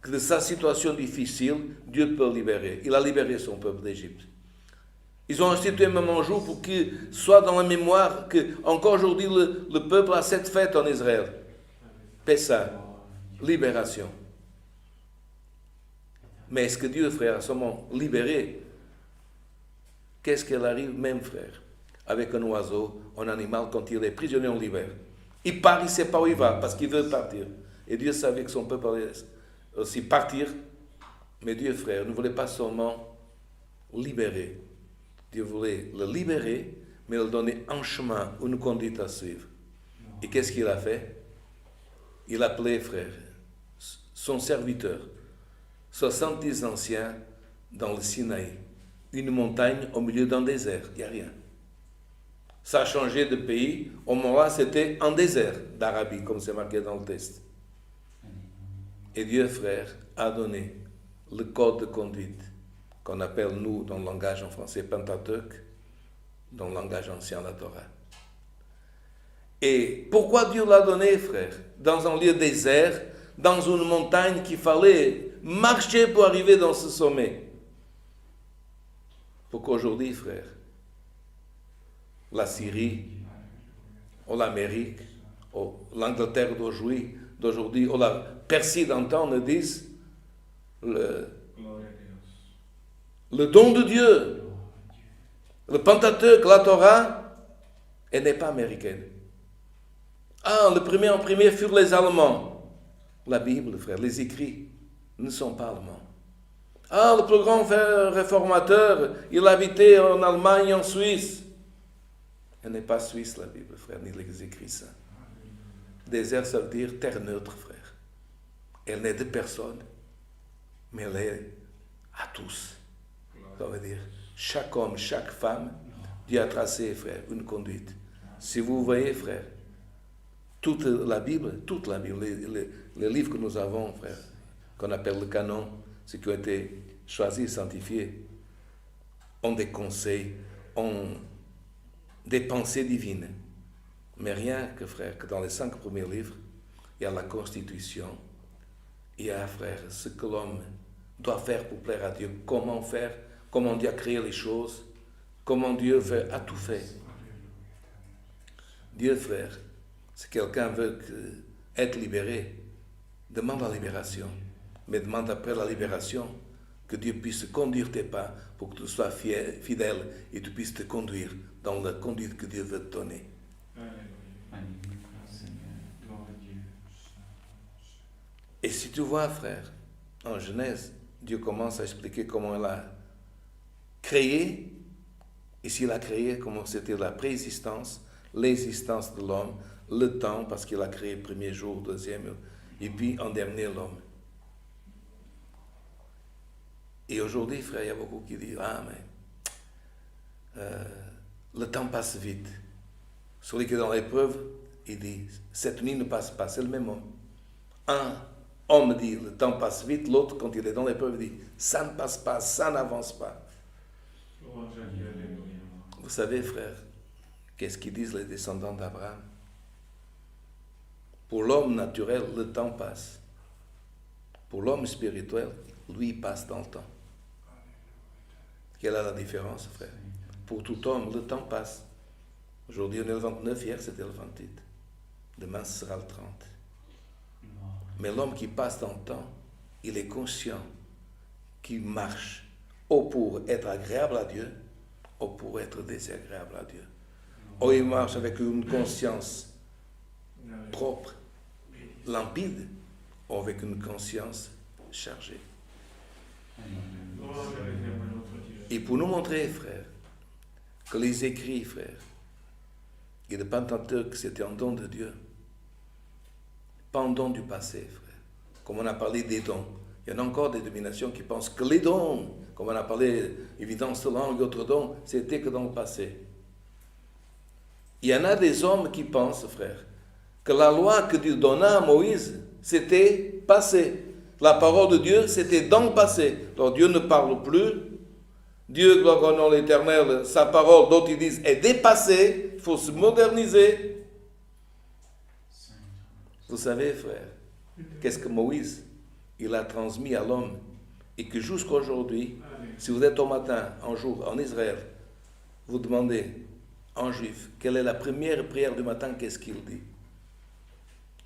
Speaker 1: que de sa situation difficile, Dieu peut le libérer. Il a libéré son peuple d'Égypte. Ils ont institué même un jour pour qu'il soit dans la mémoire qu'encore aujourd'hui le peuple a cette fête en Israël. Pessah, libération. Mais est-ce que Dieu, frère, a seulement libéré? Qu'est-ce qu'il arrive même, frère, avec un oiseau, un animal, quand il est prisonnier en l'hiver? Il part, il ne sait pas où il va, parce qu'il veut partir. Et Dieu savait que son peuple allait aussi partir. Mais Dieu, frère, ne voulait pas seulement libérer. Dieu voulait le libérer, mais le donner un chemin, une conduite à suivre. Et qu'est-ce qu'il a fait? Il a appelé, frère, son serviteur, 70 anciens dans le Sinaï, une montagne au milieu d'un désert, il n'y a rien. Ça a changé de pays, au moment-là c'était un désert d'Arabie, comme c'est marqué dans le texte. Et Dieu, frère, a donné le code de conduite, qu'on appelle nous, dans le langage en français, Pentateuque, dans le langage ancien, la Torah. Et pourquoi Dieu l'a donné, frère? Dans un lieu désert, dans une montagne qu'il fallait marcher pour arriver dans ce sommet. Pour qu'aujourd'hui, frère, la Syrie, ou l'Amérique, ou l'Angleterre d'aujourd'hui, ou la Persie d'antan ne disent le don de Dieu, le Pentateuque, la Torah, elle n'est pas américaine. Ah, le premier en premier furent les Allemands. La Bible, frère, les écrits ne sont pas allemands. Ah, le plus grand réformateur, il habitait en Allemagne, en Suisse. Elle n'est pas suisse, la Bible, frère, ni les écrits saints. Désert, ça veut dire terre neutre, frère. Elle n'est de personne, mais elle est à tous. Ça veut dire, chaque homme, chaque femme, Dieu a tracé, frère, une conduite. Si vous voyez, frère, toute la Bible, les livres que nous avons, frère, qu'on appelle le canon, ceux qui ont été choisis, sanctifiés, ont des conseils, ont des pensées divines. Mais rien que, frère, que dans les 5 premiers livres, il y a la Constitution, il y a, frère, ce que l'homme doit faire pour plaire à Dieu, comment faire, comment Dieu a créé les choses, comment Dieu a tout fait. Dieu, frère, si quelqu'un veut être libéré, demande la libération, mais demande après la libération que Dieu puisse conduire tes pas pour que tu sois fidèle et tu puisses te conduire dans la conduite que Dieu veut te donner.
Speaker 3: Alléluia, Seigneur, gloire à Dieu.
Speaker 1: tu vois, frère, en Genèse, Dieu commence à expliquer comment il a créé, et s'il a créé, comment c'était la préexistence, l'existence de l'homme, le temps, parce qu'il a créé le premier jour, deuxième, et puis en dernier l'homme. Et aujourd'hui, frère, il y a beaucoup qui disent, ah, mais le temps passe vite. Celui qui est dans l'épreuve, il dit, cette nuit ne passe pas, c'est le même homme. Un homme dit, le temps passe vite, l'autre, quand il est dans l'épreuve, dit, ça ne passe pas, ça n'avance pas. Vous savez, frère, qu'est-ce qu'ils disent les descendants d'Abraham? Pour l'homme naturel, le temps passe. Pour l'homme spirituel, lui, il passe dans le temps. Quelle est la différence, frère? Pour tout homme, le temps passe. Aujourd'hui, on est le 29, hier, c'était le 28. Demain, ce sera le 30. Mais l'homme qui passe dans le temps, il est conscient qu'il marche ou pour être agréable à Dieu, ou pour être désagréable à Dieu. Ou il marche avec une conscience propre, limpide, ou avec une conscience chargée. Et pour nous montrer, frère, que les écrits, frère, il n'est pas tenteur que c'était un don de Dieu, pas un don du passé, frère. Comme on a parlé des dons, il y en a encore des dominations qui pensent que les dons, comme on a parlé évidence de langue et autres dons, c'était que dans le passé. Il y en a des hommes qui pensent, frère, que la loi que Dieu donna à Moïse, c'était passé. La parole de Dieu, c'était dans le passé. Alors Dieu ne parle plus. Dieu, gloire au nom de l'Éternel, sa parole, d'autres ils disent, est dépassée. Il faut se moderniser. Vous savez, frère, qu'est-ce que Moïse, il a transmis à l'homme et que jusqu'à aujourd'hui, si vous êtes au matin, un jour, en Israël, vous demandez à un juif, quelle est la première prière du matin, qu'est-ce qu'il dit?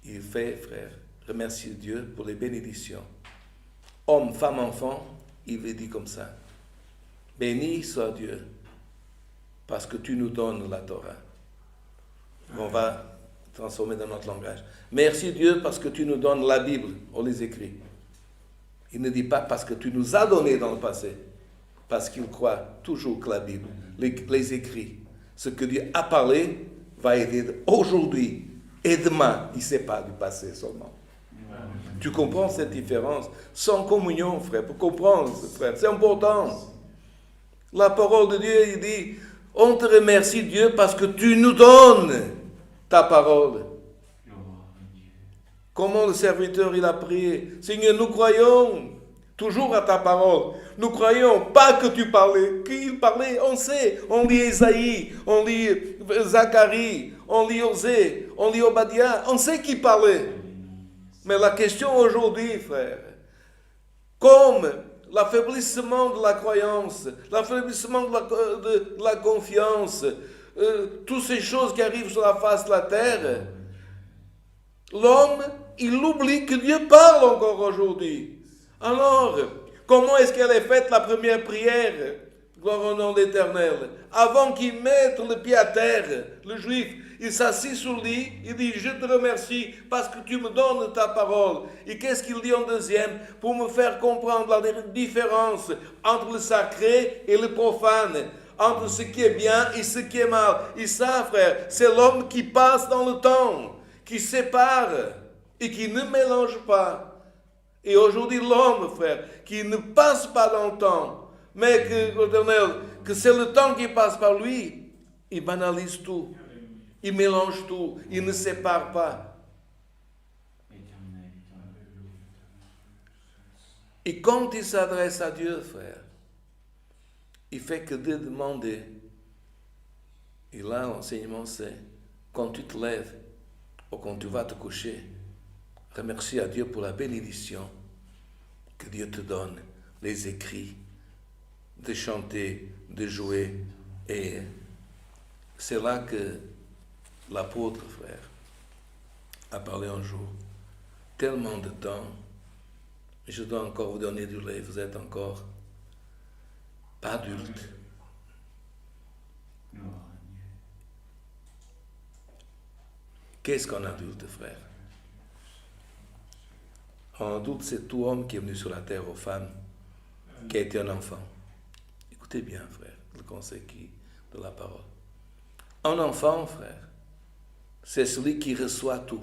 Speaker 1: Il fait, frère, remercier Dieu pour les bénédictions. Homme, femme, enfant, il veut dire comme ça. Béni soit Dieu, parce que tu nous donnes la Torah. On va transformer dans notre langage. Merci Dieu parce que tu nous donnes la Bible, on les écrit. Il ne dit pas parce que tu nous as donné dans le passé, parce qu'il croit toujours que la Bible, les écrits, ce que Dieu a parlé, va aider aujourd'hui et demain. Il ne sait pas du passé seulement. Tu comprends cette différence? Sans communion, frère, pour comprendre, frère, c'est important. La parole de Dieu, il dit, on te remercie Dieu parce que tu nous donnes ta parole. Comment le serviteur, il a prié? Seigneur, nous croyons toujours à ta parole. Nous croyons pas que tu parlais. Qu'il parlait, on sait. On lit Ésaïe, on lit Zacharie, on lit Osée, on lit Obadiah. On sait qu'il parlait. Mais la question aujourd'hui, frère, comme l'affaiblissement de la croyance, l'affaiblissement de la confiance, toutes ces choses qui arrivent sur la face de la terre, l'homme, il oublie que Dieu parle encore aujourd'hui. Alors, comment est-ce qu'elle est faite la première prière? Gloire au nom de l'Éternel. Avant qu'il mette le pied à terre, le juif, il s'assit sur le lit, il dit, je te remercie parce que tu me donnes ta parole. Et qu'est-ce qu'il dit en deuxième? Pour me faire comprendre la différence entre le sacré et le profane, entre ce qui est bien et ce qui est mal. Et ça, frère, c'est l'homme qui passe dans le temps, qui sépare et qui ne mélange pas. Et aujourd'hui, l'homme, frère, qui ne passe pas dans le temps, mais que c'est le temps qui passe par lui, il banalise tout. Il mélange tout, il ne sépare pas. Et quand il s'adresse à Dieu, frère, il fait que de demander. Et là, l'enseignement, c'est quand tu te lèves ou quand tu vas te coucher, remercie à Dieu pour la bénédiction que Dieu te donne, les écrits, de chanter, de jouer. Et c'est là que l'apôtre, frère, a parlé un jour. Tellement de temps, je dois encore vous donner du lait, vous êtes encore pas adulte. Qu'est-ce qu'un adulte, frère? Un adulte, c'est tout homme qui est venu sur la terre aux femmes, qui a été un enfant. Écoutez bien, frère, le conseil de la parole. Un enfant, frère, c'est celui qui reçoit tout.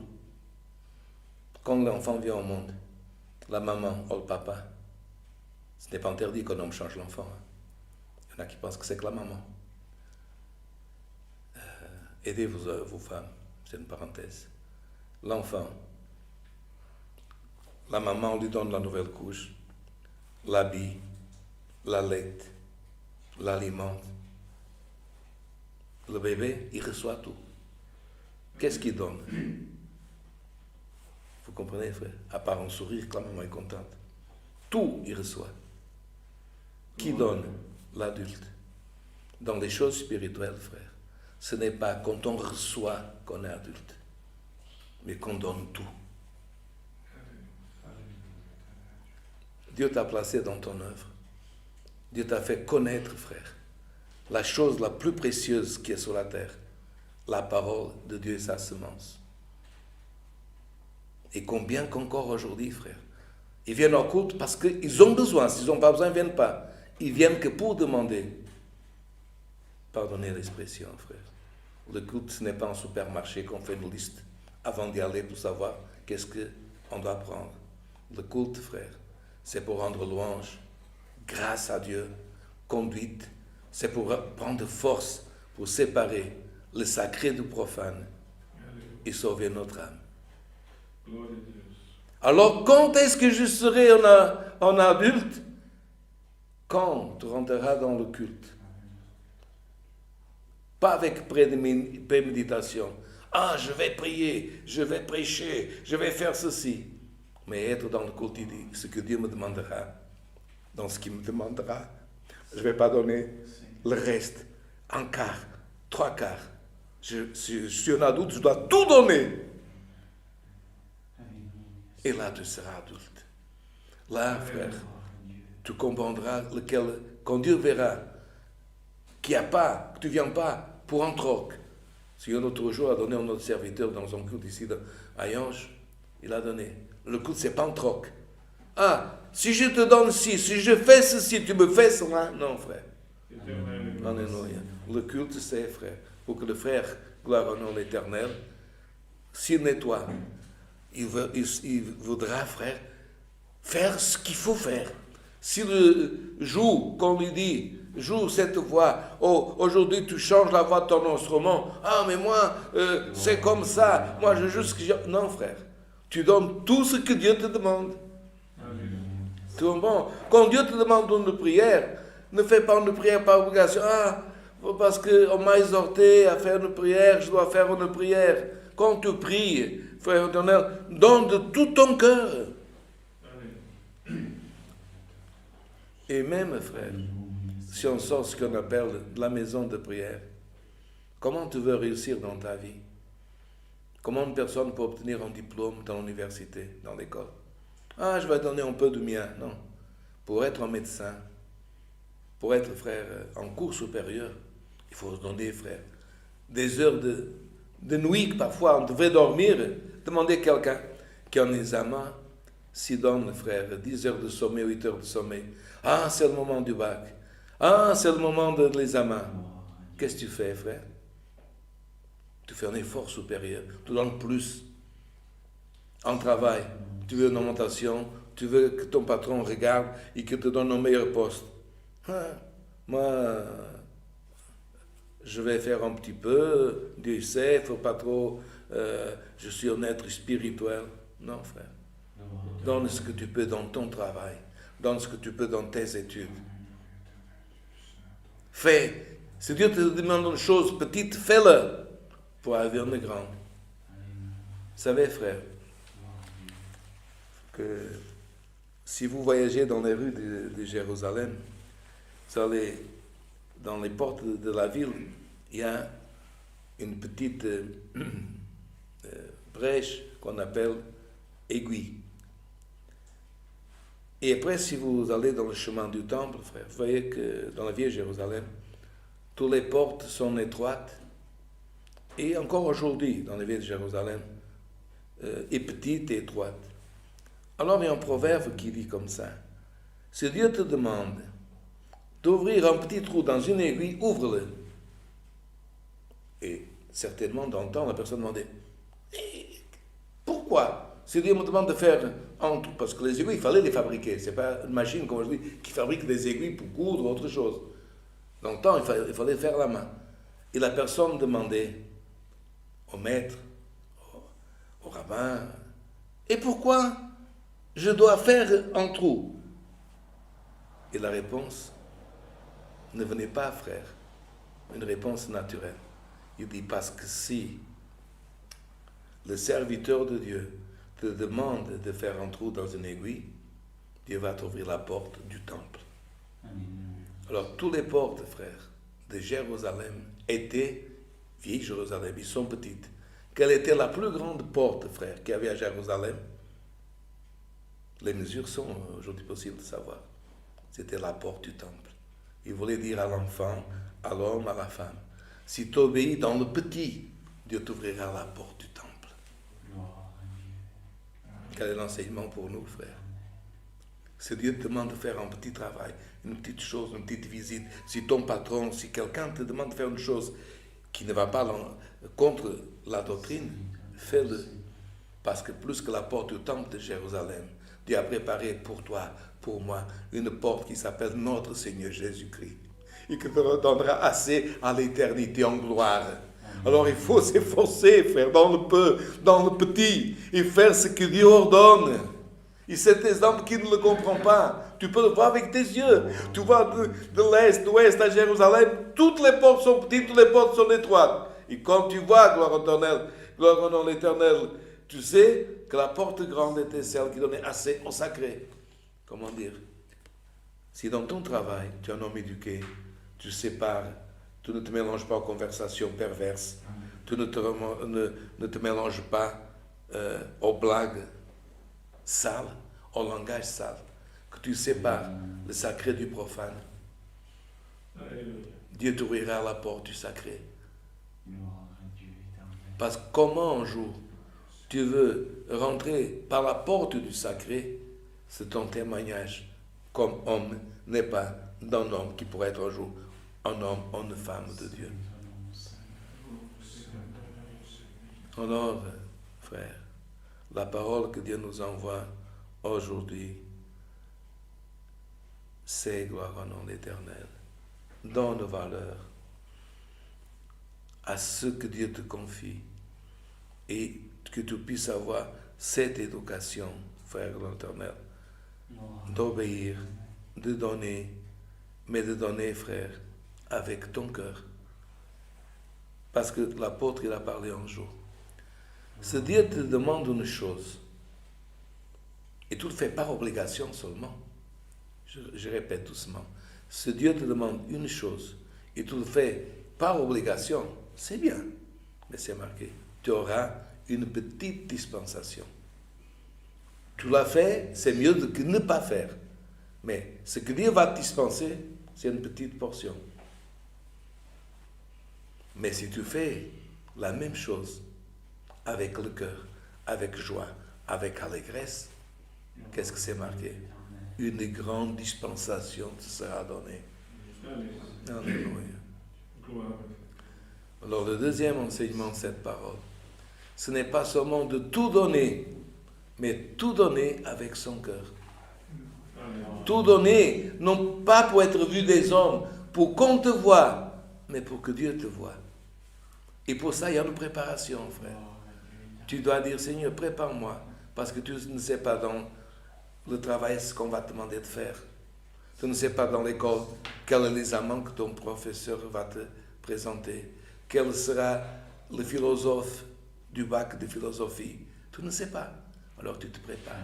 Speaker 1: Quand l'enfant vient au monde, la maman ou le papa, ce n'est pas interdit qu'un homme change l'enfant. Il y en a qui pensent que c'est que la maman. Aidez vos femmes, c'est une parenthèse. L'enfant, la maman lui donne la nouvelle couche, l'habille, l'allaite, l'alimente. Le bébé, il reçoit tout. Qu'est-ce qu'il donne? Vous comprenez, frère? À part un sourire, que la maman est contente. Tout, il reçoit. Qui donne? L'adulte. Dans les choses spirituelles, frère, ce n'est pas quand on reçoit qu'on est adulte, mais qu'on donne tout. Dieu t'a placé dans ton œuvre. Dieu t'a fait connaître, frère, la chose la plus précieuse qui est sur la terre, la parole de Dieu et sa semence. Et combien qu'encore aujourd'hui, frère, ils viennent au culte parce qu'ils ont besoin. S'ils n'ont pas besoin, ils ne viennent pas. Ils viennent que pour demander. Pardonnez l'expression, frère. Le culte, ce n'est pas un supermarché qu'on fait une liste avant d'y aller pour savoir qu'est-ce qu'on doit prendre. Le culte, frère, c'est pour rendre louange, grâce à Dieu, conduite. C'est pour prendre force, pour séparer le sacré du profane et sauver notre âme. Alors, quand est-ce que je serai en adulte? Quand tu rentreras dans le culte. Pas avec préméditation. Ah, je vais prier, je vais prêcher, je vais faire ceci. Mais être dans le culte, il dit, ce que Dieu me demandera, dans ce qu'il me demandera, je ne vais pas donner le reste, un quart, trois quarts. Si je suis un adulte, je dois tout donner. Et là, tu seras adulte. Là, frère, tu comprendras quand Dieu verra qu'il n'y a pas, que tu ne viens pas pour un troc. Si un autre jour a donné à notre serviteur dans un culte ici à Yange, il a donné. Le culte, ce n'est pas un troc. Ah, si je te donne ci, si je fais ceci, tu me fais cela. Non, frère. Alléluia. Le culte, c'est, frère, pour que le frère, gloire au nom de l'Éternel, s'il nettoie, il voudra, frère, faire ce qu'il faut faire. S'il joue, qu'on lui dit, joue cette voix, oh, aujourd'hui tu changes la voix de ton instrument, ah, mais moi, c'est comme ça, moi je joue ce que j'ai. Non, frère, tu donnes tout ce que Dieu te demande. Tout bon. Quand Dieu te demande une prière, ne fais pas une prière par obligation. Ah, parce qu'on m'a exhorté à faire une prière, je dois faire une prière. Quand tu pries, frère éternel, donne de tout ton cœur. Et même, frère, si on sort ce qu'on appelle de la maison de prière, comment tu veux réussir dans ta vie? Comment une personne peut obtenir un diplôme dans l'université, dans l'école? Ah, je vais donner un peu du mien. Non. Pour être un médecin, pour être, frère, en cours supérieur, il faut se donner, frère, des heures de nuit, parfois on devrait dormir. Demandez quelqu'un qui a un examen, s'il donne, frère, 10 heures de sommeil, 8 heures de sommeil. Ah, c'est le moment du bac. Ah, c'est le moment de l'examen. Qu'est-ce que tu fais, frère? Tu fais un effort supérieur. Tu donnes plus. En travail, tu veux une augmentation, tu veux que ton patron regarde et qu'il te donne un meilleur poste. Ah, moi, je vais faire un petit peu, Dieu sait, il ne faut pas trop, je suis un être spirituel. Non, frère. Donne ce que tu peux dans ton travail. Donne ce que tu peux dans tes études. Fais. Si Dieu te demande une chose petite, fais-le pour avoir une grande. Vous savez, frère, que si vous voyagez dans les rues de Jérusalem, vous allez dans les portes de la ville, il y a une petite brèche qu'on appelle aiguille. Et après, si vous allez dans le chemin du temple, frère, vous voyez que dans la vieille Jérusalem, toutes les portes sont étroites. Et encore aujourd'hui, dans la ville de Jérusalem, est petite et étroite. Alors il y a un proverbe qui dit comme ça. Si Dieu te demande d'ouvrir un petit trou dans une aiguille, ouvre-le. Et certainement, dans le temps, la personne demandait, pourquoi? Si Dieu me demande de faire un trou, parce que les aiguilles, il fallait les fabriquer. Ce n'est pas une machine, comme je dis, qui fabrique des aiguilles pour coudre ou autre chose. Dans le temps, il fallait faire la main. Et la personne demandait au maître, au rabbin, et pourquoi je dois faire un trou? Et la réponse ne venait pas, frère, une réponse naturelle. Il dit, parce que si le serviteur de Dieu te demande de faire un trou dans une aiguille, Dieu va t'ouvrir la porte du temple. Alors, toutes les portes, frère, de Jérusalem étaient vieilles Jérusalem, ils sont petites. Quelle était la plus grande porte, frère, qu'il y avait à Jérusalem? Les mesures sont aujourd'hui possibles de savoir. C'était la porte du temple. Il voulait dire à l'enfant, à l'homme, à la femme, si tu obéis dans le petit, Dieu t'ouvrira la porte du temple. Quel est l'enseignement pour nous, frère? Si Dieu te demande de faire un petit travail, une petite chose, une petite visite, si ton patron, si quelqu'un te demande de faire une chose qui ne va pas contre la doctrine, fais-le. Parce que plus que la porte du temple de Jérusalem, Dieu a préparé pour toi, pour moi, une porte qui s'appelle notre Seigneur Jésus-Christ et qui te donnera assez à l'éternité en gloire. Alors il faut s'efforcer, frère, dans le peu, dans le petit, et faire ce que Dieu ordonne. Et cet exemple qui ne le comprend pas, tu peux le voir avec tes yeux. Tu vas de l'est, d'ouest à Jérusalem, toutes les portes sont petites, toutes les portes sont étroites. Et quand tu vois, gloire au nom de l'Éternel, tu sais que la porte grande était celle qui donnait assez au sacré. Comment dire? Si dans ton travail, tu es un homme éduqué, tu sépares, tu ne te mélanges pas aux conversations perverses, tu ne te mélanges pas aux blagues sales, au langage sale, que tu sépares le sacré du profane. Dieu t'ouvrira la porte du sacré. Parce que comment un jour tu veux rentrer par la porte du sacré, c'est ton témoignage comme homme n'est pas d'un homme qui pourrait être un jour un homme ou une femme de Dieu. Alors, frère, la parole que Dieu nous envoie aujourd'hui, c'est gloire au nom de l'Éternel. Donne valeur à ce que Dieu te confie et que tu puisses avoir cette éducation, frère de l'Éternel, d'obéir, de donner, mais de donner, frère, avec ton cœur. Parce que l'apôtre, il a parlé un jour. Si Dieu te demande une chose, et tu le fais par obligation seulement, je répète doucement, si Dieu te demande une chose, et tu le fais par obligation, c'est bien, mais c'est marqué, tu auras une petite dispensation. Tu l'as fait, c'est mieux que ne pas faire. Mais ce que Dieu va te dispenser, c'est une petite portion. Mais si tu fais la même chose avec le cœur, avec joie, avec allégresse, qu'est-ce que c'est marqué? Une grande dispensation te sera donnée. Alléluia. Alors le deuxième enseignement de cette parole, ce n'est pas seulement de tout donner, mais tout donner avec son cœur. Tout donner, non pas pour être vu des hommes, pour qu'on te voie, mais pour que Dieu te voie. Et pour ça, il y a une préparation, frère. Tu dois dire, Seigneur, prépare-moi, parce que tu ne sais pas dans le travail ce qu'on va te demander de faire. Tu ne sais pas dans l'école quels sont les amants que ton professeur va te présenter. Quel sera le philosophe du bac de philosophie. Tu ne sais pas. Alors tu te prépares.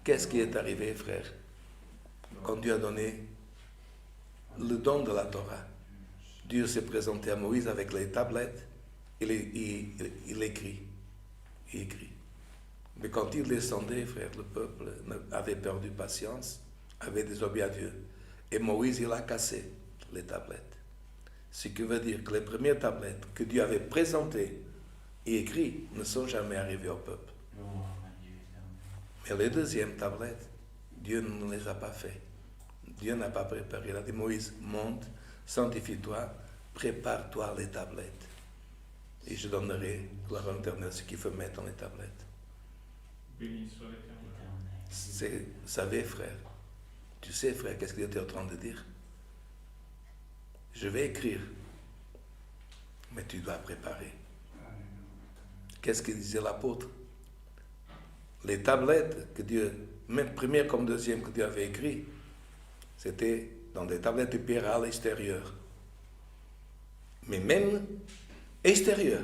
Speaker 1: Qu'est-ce qui est arrivé, frère, quand Dieu a donné le don de la Torah? Dieu s'est présenté à Moïse avec les tablettes, il écrit. Il écrit. Mais quand il descendait, frère, le peuple avait perdu patience, avait désobéi à Dieu. Et Moïse, il a cassé les tablettes. Ce qui veut dire que les premières tablettes que Dieu avait présentées et écrites ne sont jamais arrivées au peuple. Mais les deuxièmes tablettes, Dieu ne les a pas fait. Dieu n'a pas préparé. Il a dit, Moïse, monte, sanctifie-toi, prépare-toi les tablettes. Et je donnerai, gloire à l'Éternel, ce qu'il faut mettre dans les tablettes.
Speaker 2: Béni soit l'Éternel.
Speaker 1: Vous savez, frère, tu sais, frère, qu'est-ce qu'il était en train de dire? Je vais écrire, mais tu dois préparer. Qu'est-ce que disait l'apôtre? Les tablettes que Dieu, même première comme deuxième que Dieu avait écrit, c'était dans des tablettes de pierre à l'extérieur. Mais même extérieur.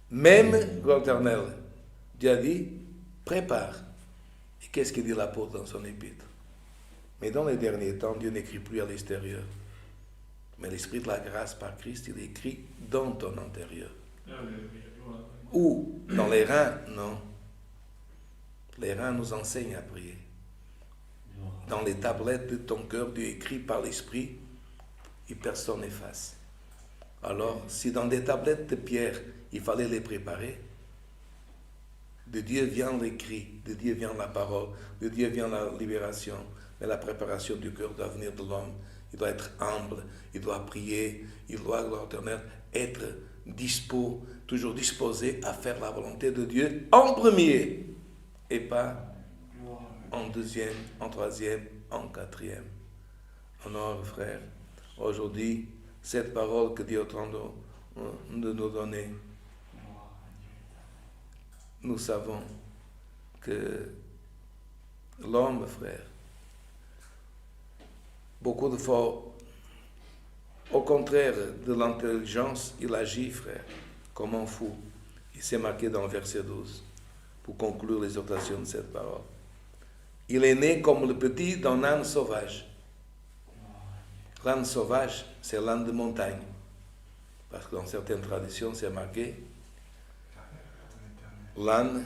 Speaker 1: Même, gloire éternelle, Dieu a dit, prépare. Et qu'est-ce qu'il dit l'apôtre dans son épître? Mais dans les derniers temps, Dieu n'écrit plus à l'extérieur. Mais l'Esprit de la grâce par Christ, il écrit dans ton intérieur. Ou dans les reins, non. Les reins nous enseignent à prier. Dans les tablettes de ton cœur, Dieu écrit par l'Esprit et personne n'efface. Alors, si dans des tablettes de pierre, il fallait les préparer, de Dieu vient l'écrit, de Dieu vient la parole, de Dieu vient la libération, mais la préparation du cœur doit venir de l'homme. Il doit être humble, il doit prier, il doit, gloire éternelle, être toujours disposé à faire la volonté de Dieu en premier, et pas en deuxième, en troisième, en quatrième. Honor, frère, aujourd'hui, cette parole que Dieu est en train de nous donner, nous savons que l'homme, frère, beaucoup de fois, au contraire de l'intelligence, il agit, frère, comme un fou. Il s'est marqué dans le verset 12, pour conclure l'exhortation de cette parole. Il est né comme le petit d'un âne sauvage. L'âne sauvage, c'est l'âne de montagne. Parce que dans certaines traditions, c'est marqué l'âne,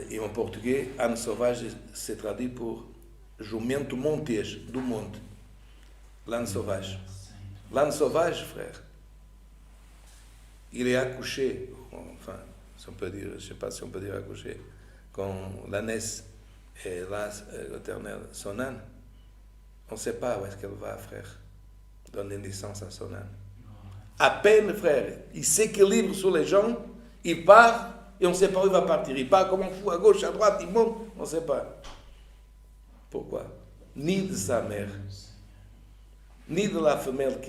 Speaker 1: et en portugais, âne sauvage, c'est traduit pour jumento montejo, do monte. L'âne sauvage. L'âne sauvage, frère, il est accouché, enfin, si on peut dire, je ne sais pas si on peut dire accouché, quand l'ânesse est là, l'Éternel, son âne, on ne sait pas où est-ce qu'elle va, frère, donner naissance à son âne. À peine, frère, il s'équilibre sur les jambes, il part, et on ne sait pas où il va partir. Il part comme un fou, à gauche, à droite, il monte, on ne sait pas. Pourquoi? Ni de sa mère, ni de la femelle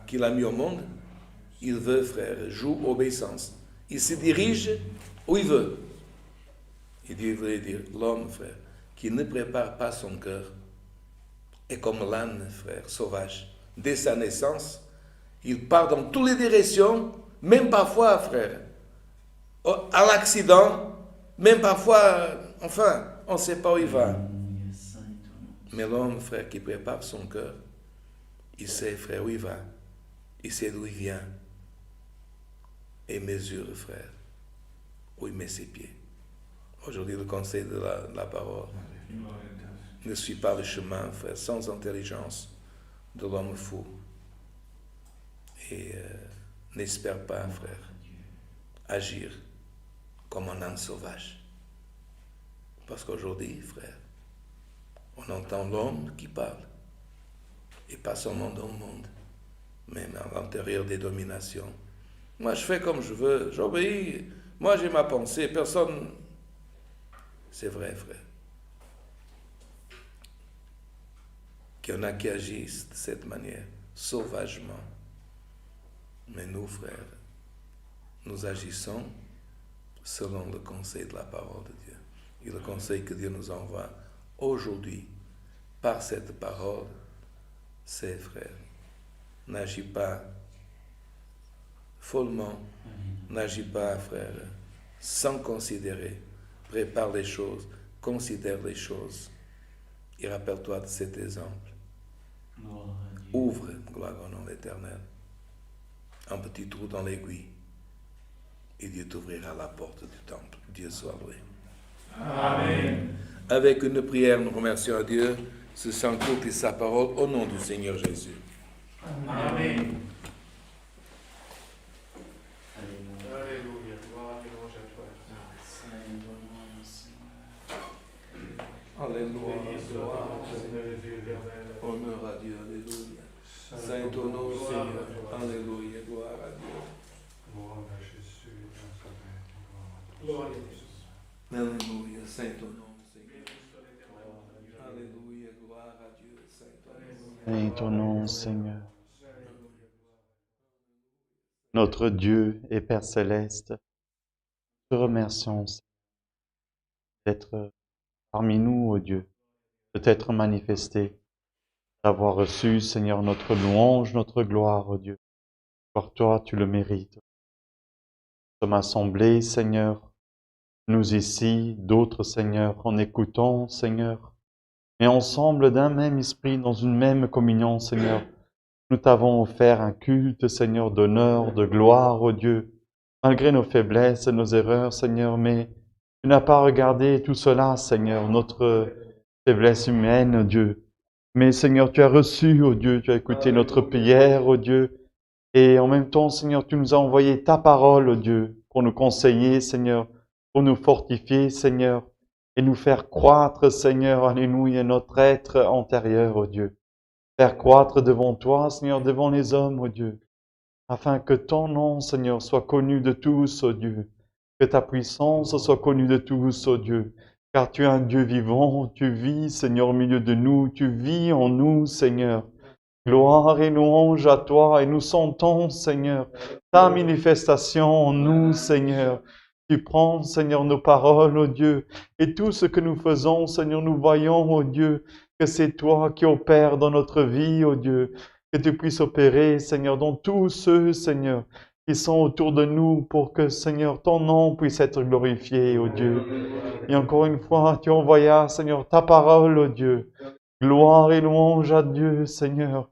Speaker 1: qu'il a mis au monde, il veut, frère, joue obéissance. Il se dirige où il veut. Et Dieu voulait dire, l'homme, frère, qui ne prépare pas son cœur, est comme l'âne, frère, sauvage. Dès sa naissance, il part dans toutes les directions, même parfois, frère, à l'accident, même parfois, enfin, on ne sait pas où il va. Mais l'homme, frère, qui prépare son cœur, il sait, frère, où il va. Il sait d'où il vient. Et mesure, frère, où il met ses pieds. Aujourd'hui, le conseil de la parole ne suit pas le chemin, frère, sans intelligence de l'homme fou. Et n'espère pas, frère, agir comme un âne sauvage. Parce qu'aujourd'hui, frère, on entend l'homme qui parle. Et pas seulement dans le monde, même à l'intérieur des dominations. Moi, je fais comme je veux, j'obéis. Moi, j'ai ma pensée, personne... C'est vrai, frère. Qu'il y en a qui agissent de cette manière, sauvagement. Mais nous, frères, nous agissons selon le conseil de la parole de Dieu. Et le conseil que Dieu nous envoie aujourd'hui, par cette parole, c'est, frère, n'agis pas follement, n'agis pas, frère, sans considérer. Prépare les choses, considère les choses. Et rappelle-toi de cet exemple. Ouvre, gloire au nom de l'Éternel, un petit trou dans l'aiguille, et Dieu t'ouvrira la porte du temple. Dieu soit loué.
Speaker 2: Amen.
Speaker 1: Avec une prière, nous remercions à Dieu, ce saint culte et sa parole, au nom du Seigneur Jésus.
Speaker 2: Amen.
Speaker 3: Alléluia.
Speaker 2: Alléluia. Gloire et louange à toi.
Speaker 3: Saint et bon nom, Seigneur.
Speaker 1: Alléluia.
Speaker 2: Béni soit ton Seigneur et Dieu éternel.
Speaker 1: Honneur à Dieu, Alléluia. Saint ton nom, Seigneur. Alléluia, gloire à Dieu.
Speaker 3: Gloire à Jésus dans sa mère.
Speaker 2: Gloire à Jésus.
Speaker 1: Alléluia, Saint ton nom, Seigneur.
Speaker 2: Béni soit l'Éternel.
Speaker 1: Alléluia, gloire à Dieu, Saint ton nom.
Speaker 5: Saint ton nom, Seigneur. Notre Dieu et Père céleste, te remercions d'être parmi nous, ô Dieu, de t'être manifesté, d'avoir reçu, Seigneur, notre louange, notre gloire, ô Dieu. Pour toi, tu le mérites. Nous sommes assemblés, Seigneur, nous ici, d'autres, Seigneur, en écoutant, Seigneur, et ensemble d'un même esprit, dans une même communion, Seigneur. Nous t'avons offert un culte, Seigneur, d'honneur, de gloire, ô Dieu, malgré nos faiblesses et nos erreurs, Seigneur, mais tu n'as pas regardé tout cela, Seigneur, notre faiblesse humaine, ô Dieu. Mais Seigneur, tu as reçu, ô Dieu, tu as écouté notre prière, ô Dieu, et en même temps, Seigneur, tu nous as envoyé ta parole, ô Dieu, pour nous conseiller, Seigneur, pour nous fortifier, Seigneur, et nous faire croître, Seigneur, alléluia, notre être antérieur, ô Dieu. Faire croître devant toi, Seigneur, devant les hommes, ô Dieu, afin que ton nom, Seigneur, soit connu de tous, ô Dieu, que ta puissance soit connue de tous, ô Dieu, car tu es un Dieu vivant, tu vis, Seigneur, au milieu de nous, tu vis en nous, Seigneur. Gloire et louange à toi, et nous sentons, Seigneur, ta manifestation en nous, Seigneur. Tu prends, Seigneur, nos paroles, ô Dieu, et tout ce que nous faisons, Seigneur, nous voyons, ô Dieu, que c'est toi qui opères dans notre vie, ô Dieu, que tu puisses opérer, Seigneur, dans tous ceux, Seigneur, qui sont autour de nous pour que, Seigneur, ton nom puisse être glorifié, ô Dieu. Et encore une fois, tu envoyas, Seigneur, ta parole, ô Dieu. Gloire et louange à Dieu, Seigneur.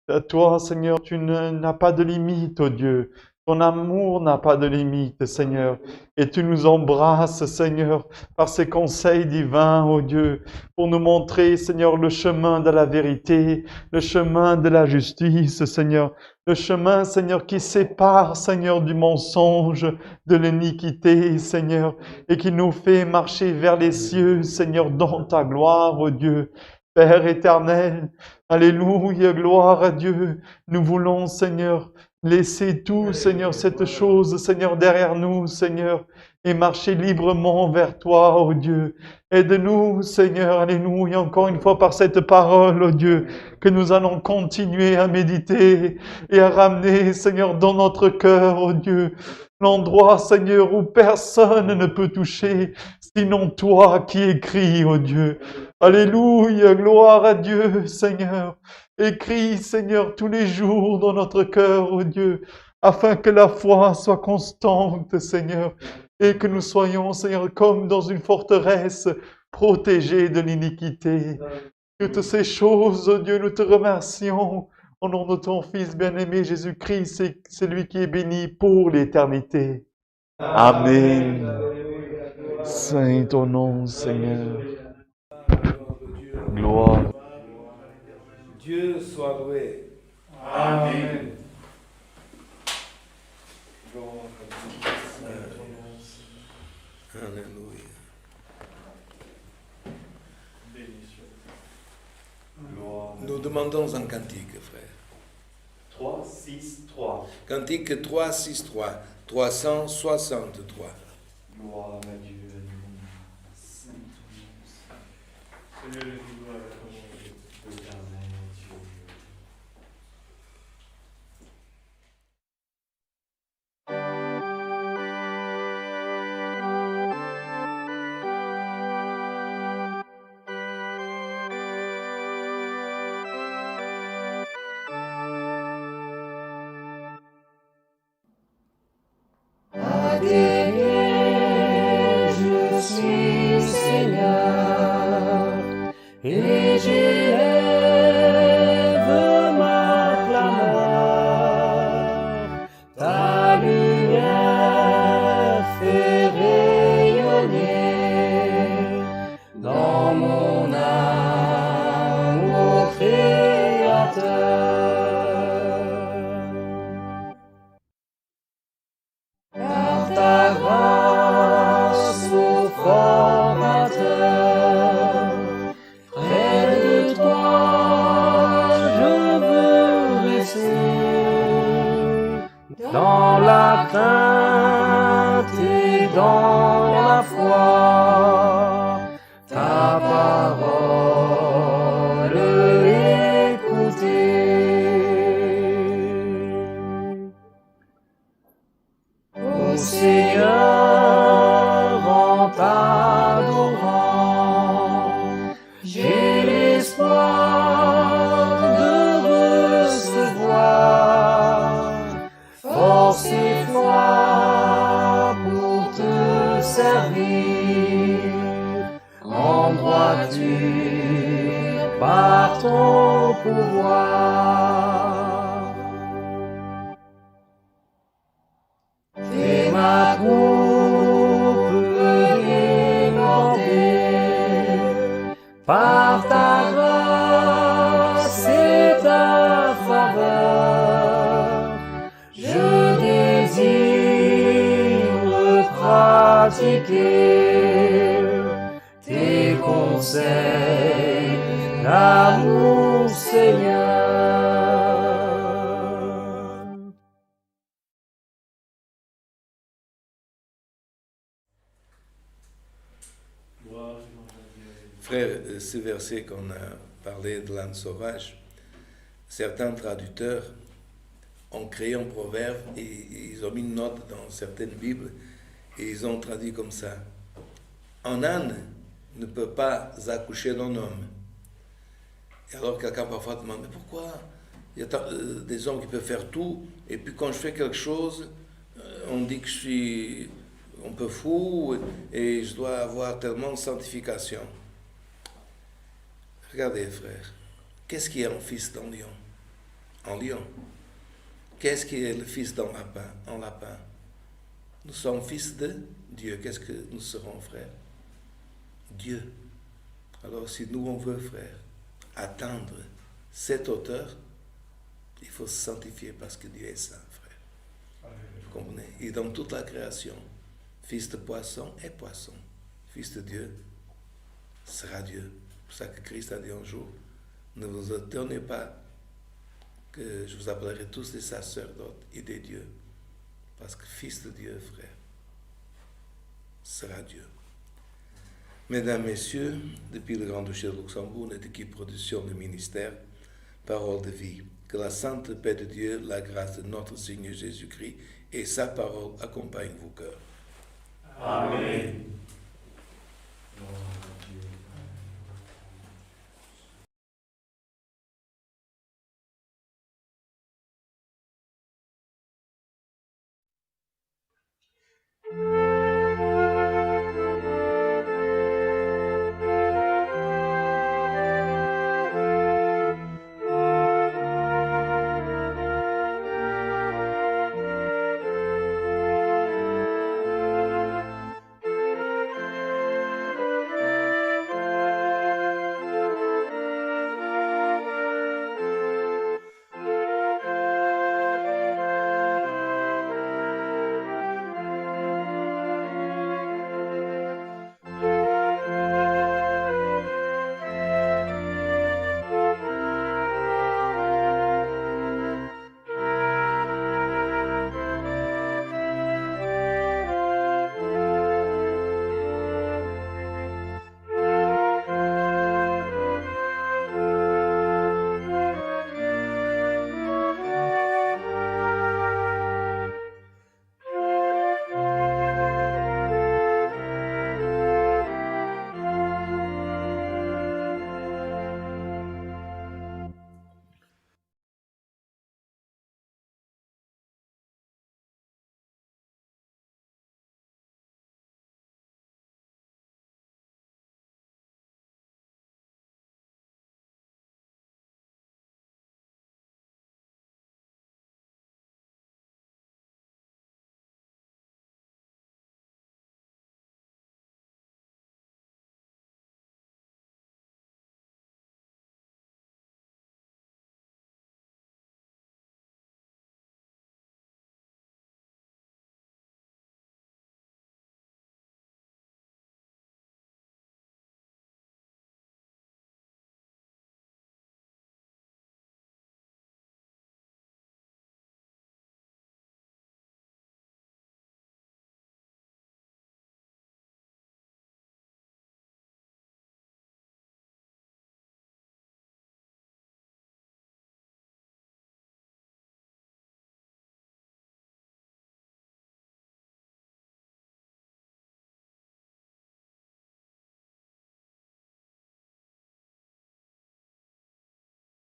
Speaker 5: À toi, Seigneur, tu n'as pas de limite, ô Dieu. Ton amour n'a pas de limite, Seigneur. Et tu nous embrasses, Seigneur, par ces conseils divins, ô Dieu, pour nous montrer, Seigneur, le chemin de la vérité, le chemin de la justice, Seigneur. Le chemin, Seigneur, qui sépare, Seigneur, du mensonge, de l'iniquité, Seigneur, et qui nous fait marcher vers les cieux, Seigneur, dans ta gloire, ô Dieu. Père éternel, alléluia, gloire à Dieu. Nous voulons, Seigneur, laisser tout, Seigneur, cette chose, Seigneur, derrière nous, Seigneur, et marcher librement vers toi, ô Dieu. Aide-nous, Seigneur, alléluia, encore une fois par cette parole, ô Dieu, que nous allons continuer à méditer et à ramener, Seigneur, dans notre cœur, ô Dieu, l'endroit, Seigneur, où personne ne peut toucher, sinon toi qui écris, ô Dieu. Alléluia, gloire à Dieu, Seigneur. Écris, Seigneur, tous les jours dans notre cœur, ô Dieu, afin que la foi soit constante, Seigneur, et que nous soyons, Seigneur, comme dans une forteresse, protégés de l'iniquité. Toutes ces choses, ô Dieu, nous te remercions. Au nom de ton Fils bien-aimé Jésus-Christ, c'est lui qui est béni pour l'éternité. Amen. Saint ton nom, Seigneur. Gloire.
Speaker 1: Dieu soit loué.
Speaker 2: Amen.
Speaker 1: Alléluia.
Speaker 2: Béni soit
Speaker 1: Nous demandons un cantique, frère.
Speaker 5: 3, 6, 3.
Speaker 1: Cantique 3, 6, 3. 363.
Speaker 5: Gloire à Dieu, alléluia. Saint ton nom,
Speaker 2: Seigneur, je vous gloire à ton nom.
Speaker 5: éternel Dieu.
Speaker 6: Adonai. servir en droiture par ton pouvoir. Fais ma troupe déportée par ta grâce et ta faveur. Je désire pratiquer tes conseils d'amour, Seigneur.
Speaker 2: Gloire et louange à Dieu.
Speaker 1: Frère, ce verset qu'on a parlé de l'âne sauvage, certains traducteurs ont créé un proverbe et ils ont mis une note dans certaines Bibles et ils ont traduit comme ça. Un âne ne peut pas accoucher d'un homme. Et alors quelqu'un parfois demande, mais pourquoi il y a des hommes qui peuvent faire tout et puis quand je fais quelque chose, on dit que je suis un peu fou et je dois avoir tellement de sanctification. Regardez, frère, qu'est-ce qui est un fils d'un lion? Un lion. Qu'est-ce qui est le fils d'un lapin? Un lapin. Nous sommes fils de Dieu. Qu'est-ce que nous serons, frère? Dieu. Alors, si nous, on veut, frère, atteindre cette hauteur, il faut se sanctifier parce que Dieu est saint, frère. Vous comprenez? Et dans toute la création, fils de poisson est poisson. Fils de Dieu sera Dieu. C'est pour ça que Christ a dit un jour, ne vous étonnez pas que je vous appellerai tous des sacerdotes et des dieux. Parce que fils de Dieu, frère, sera Dieu. Mesdames, Messieurs, depuis le Grand-Duché de Luxembourg, notre équipe production de ministère, Parole de vie. Que la sainte paix de Dieu, la grâce de notre Seigneur Jésus-Christ et sa parole accompagnent vos cœurs.
Speaker 2: Amen.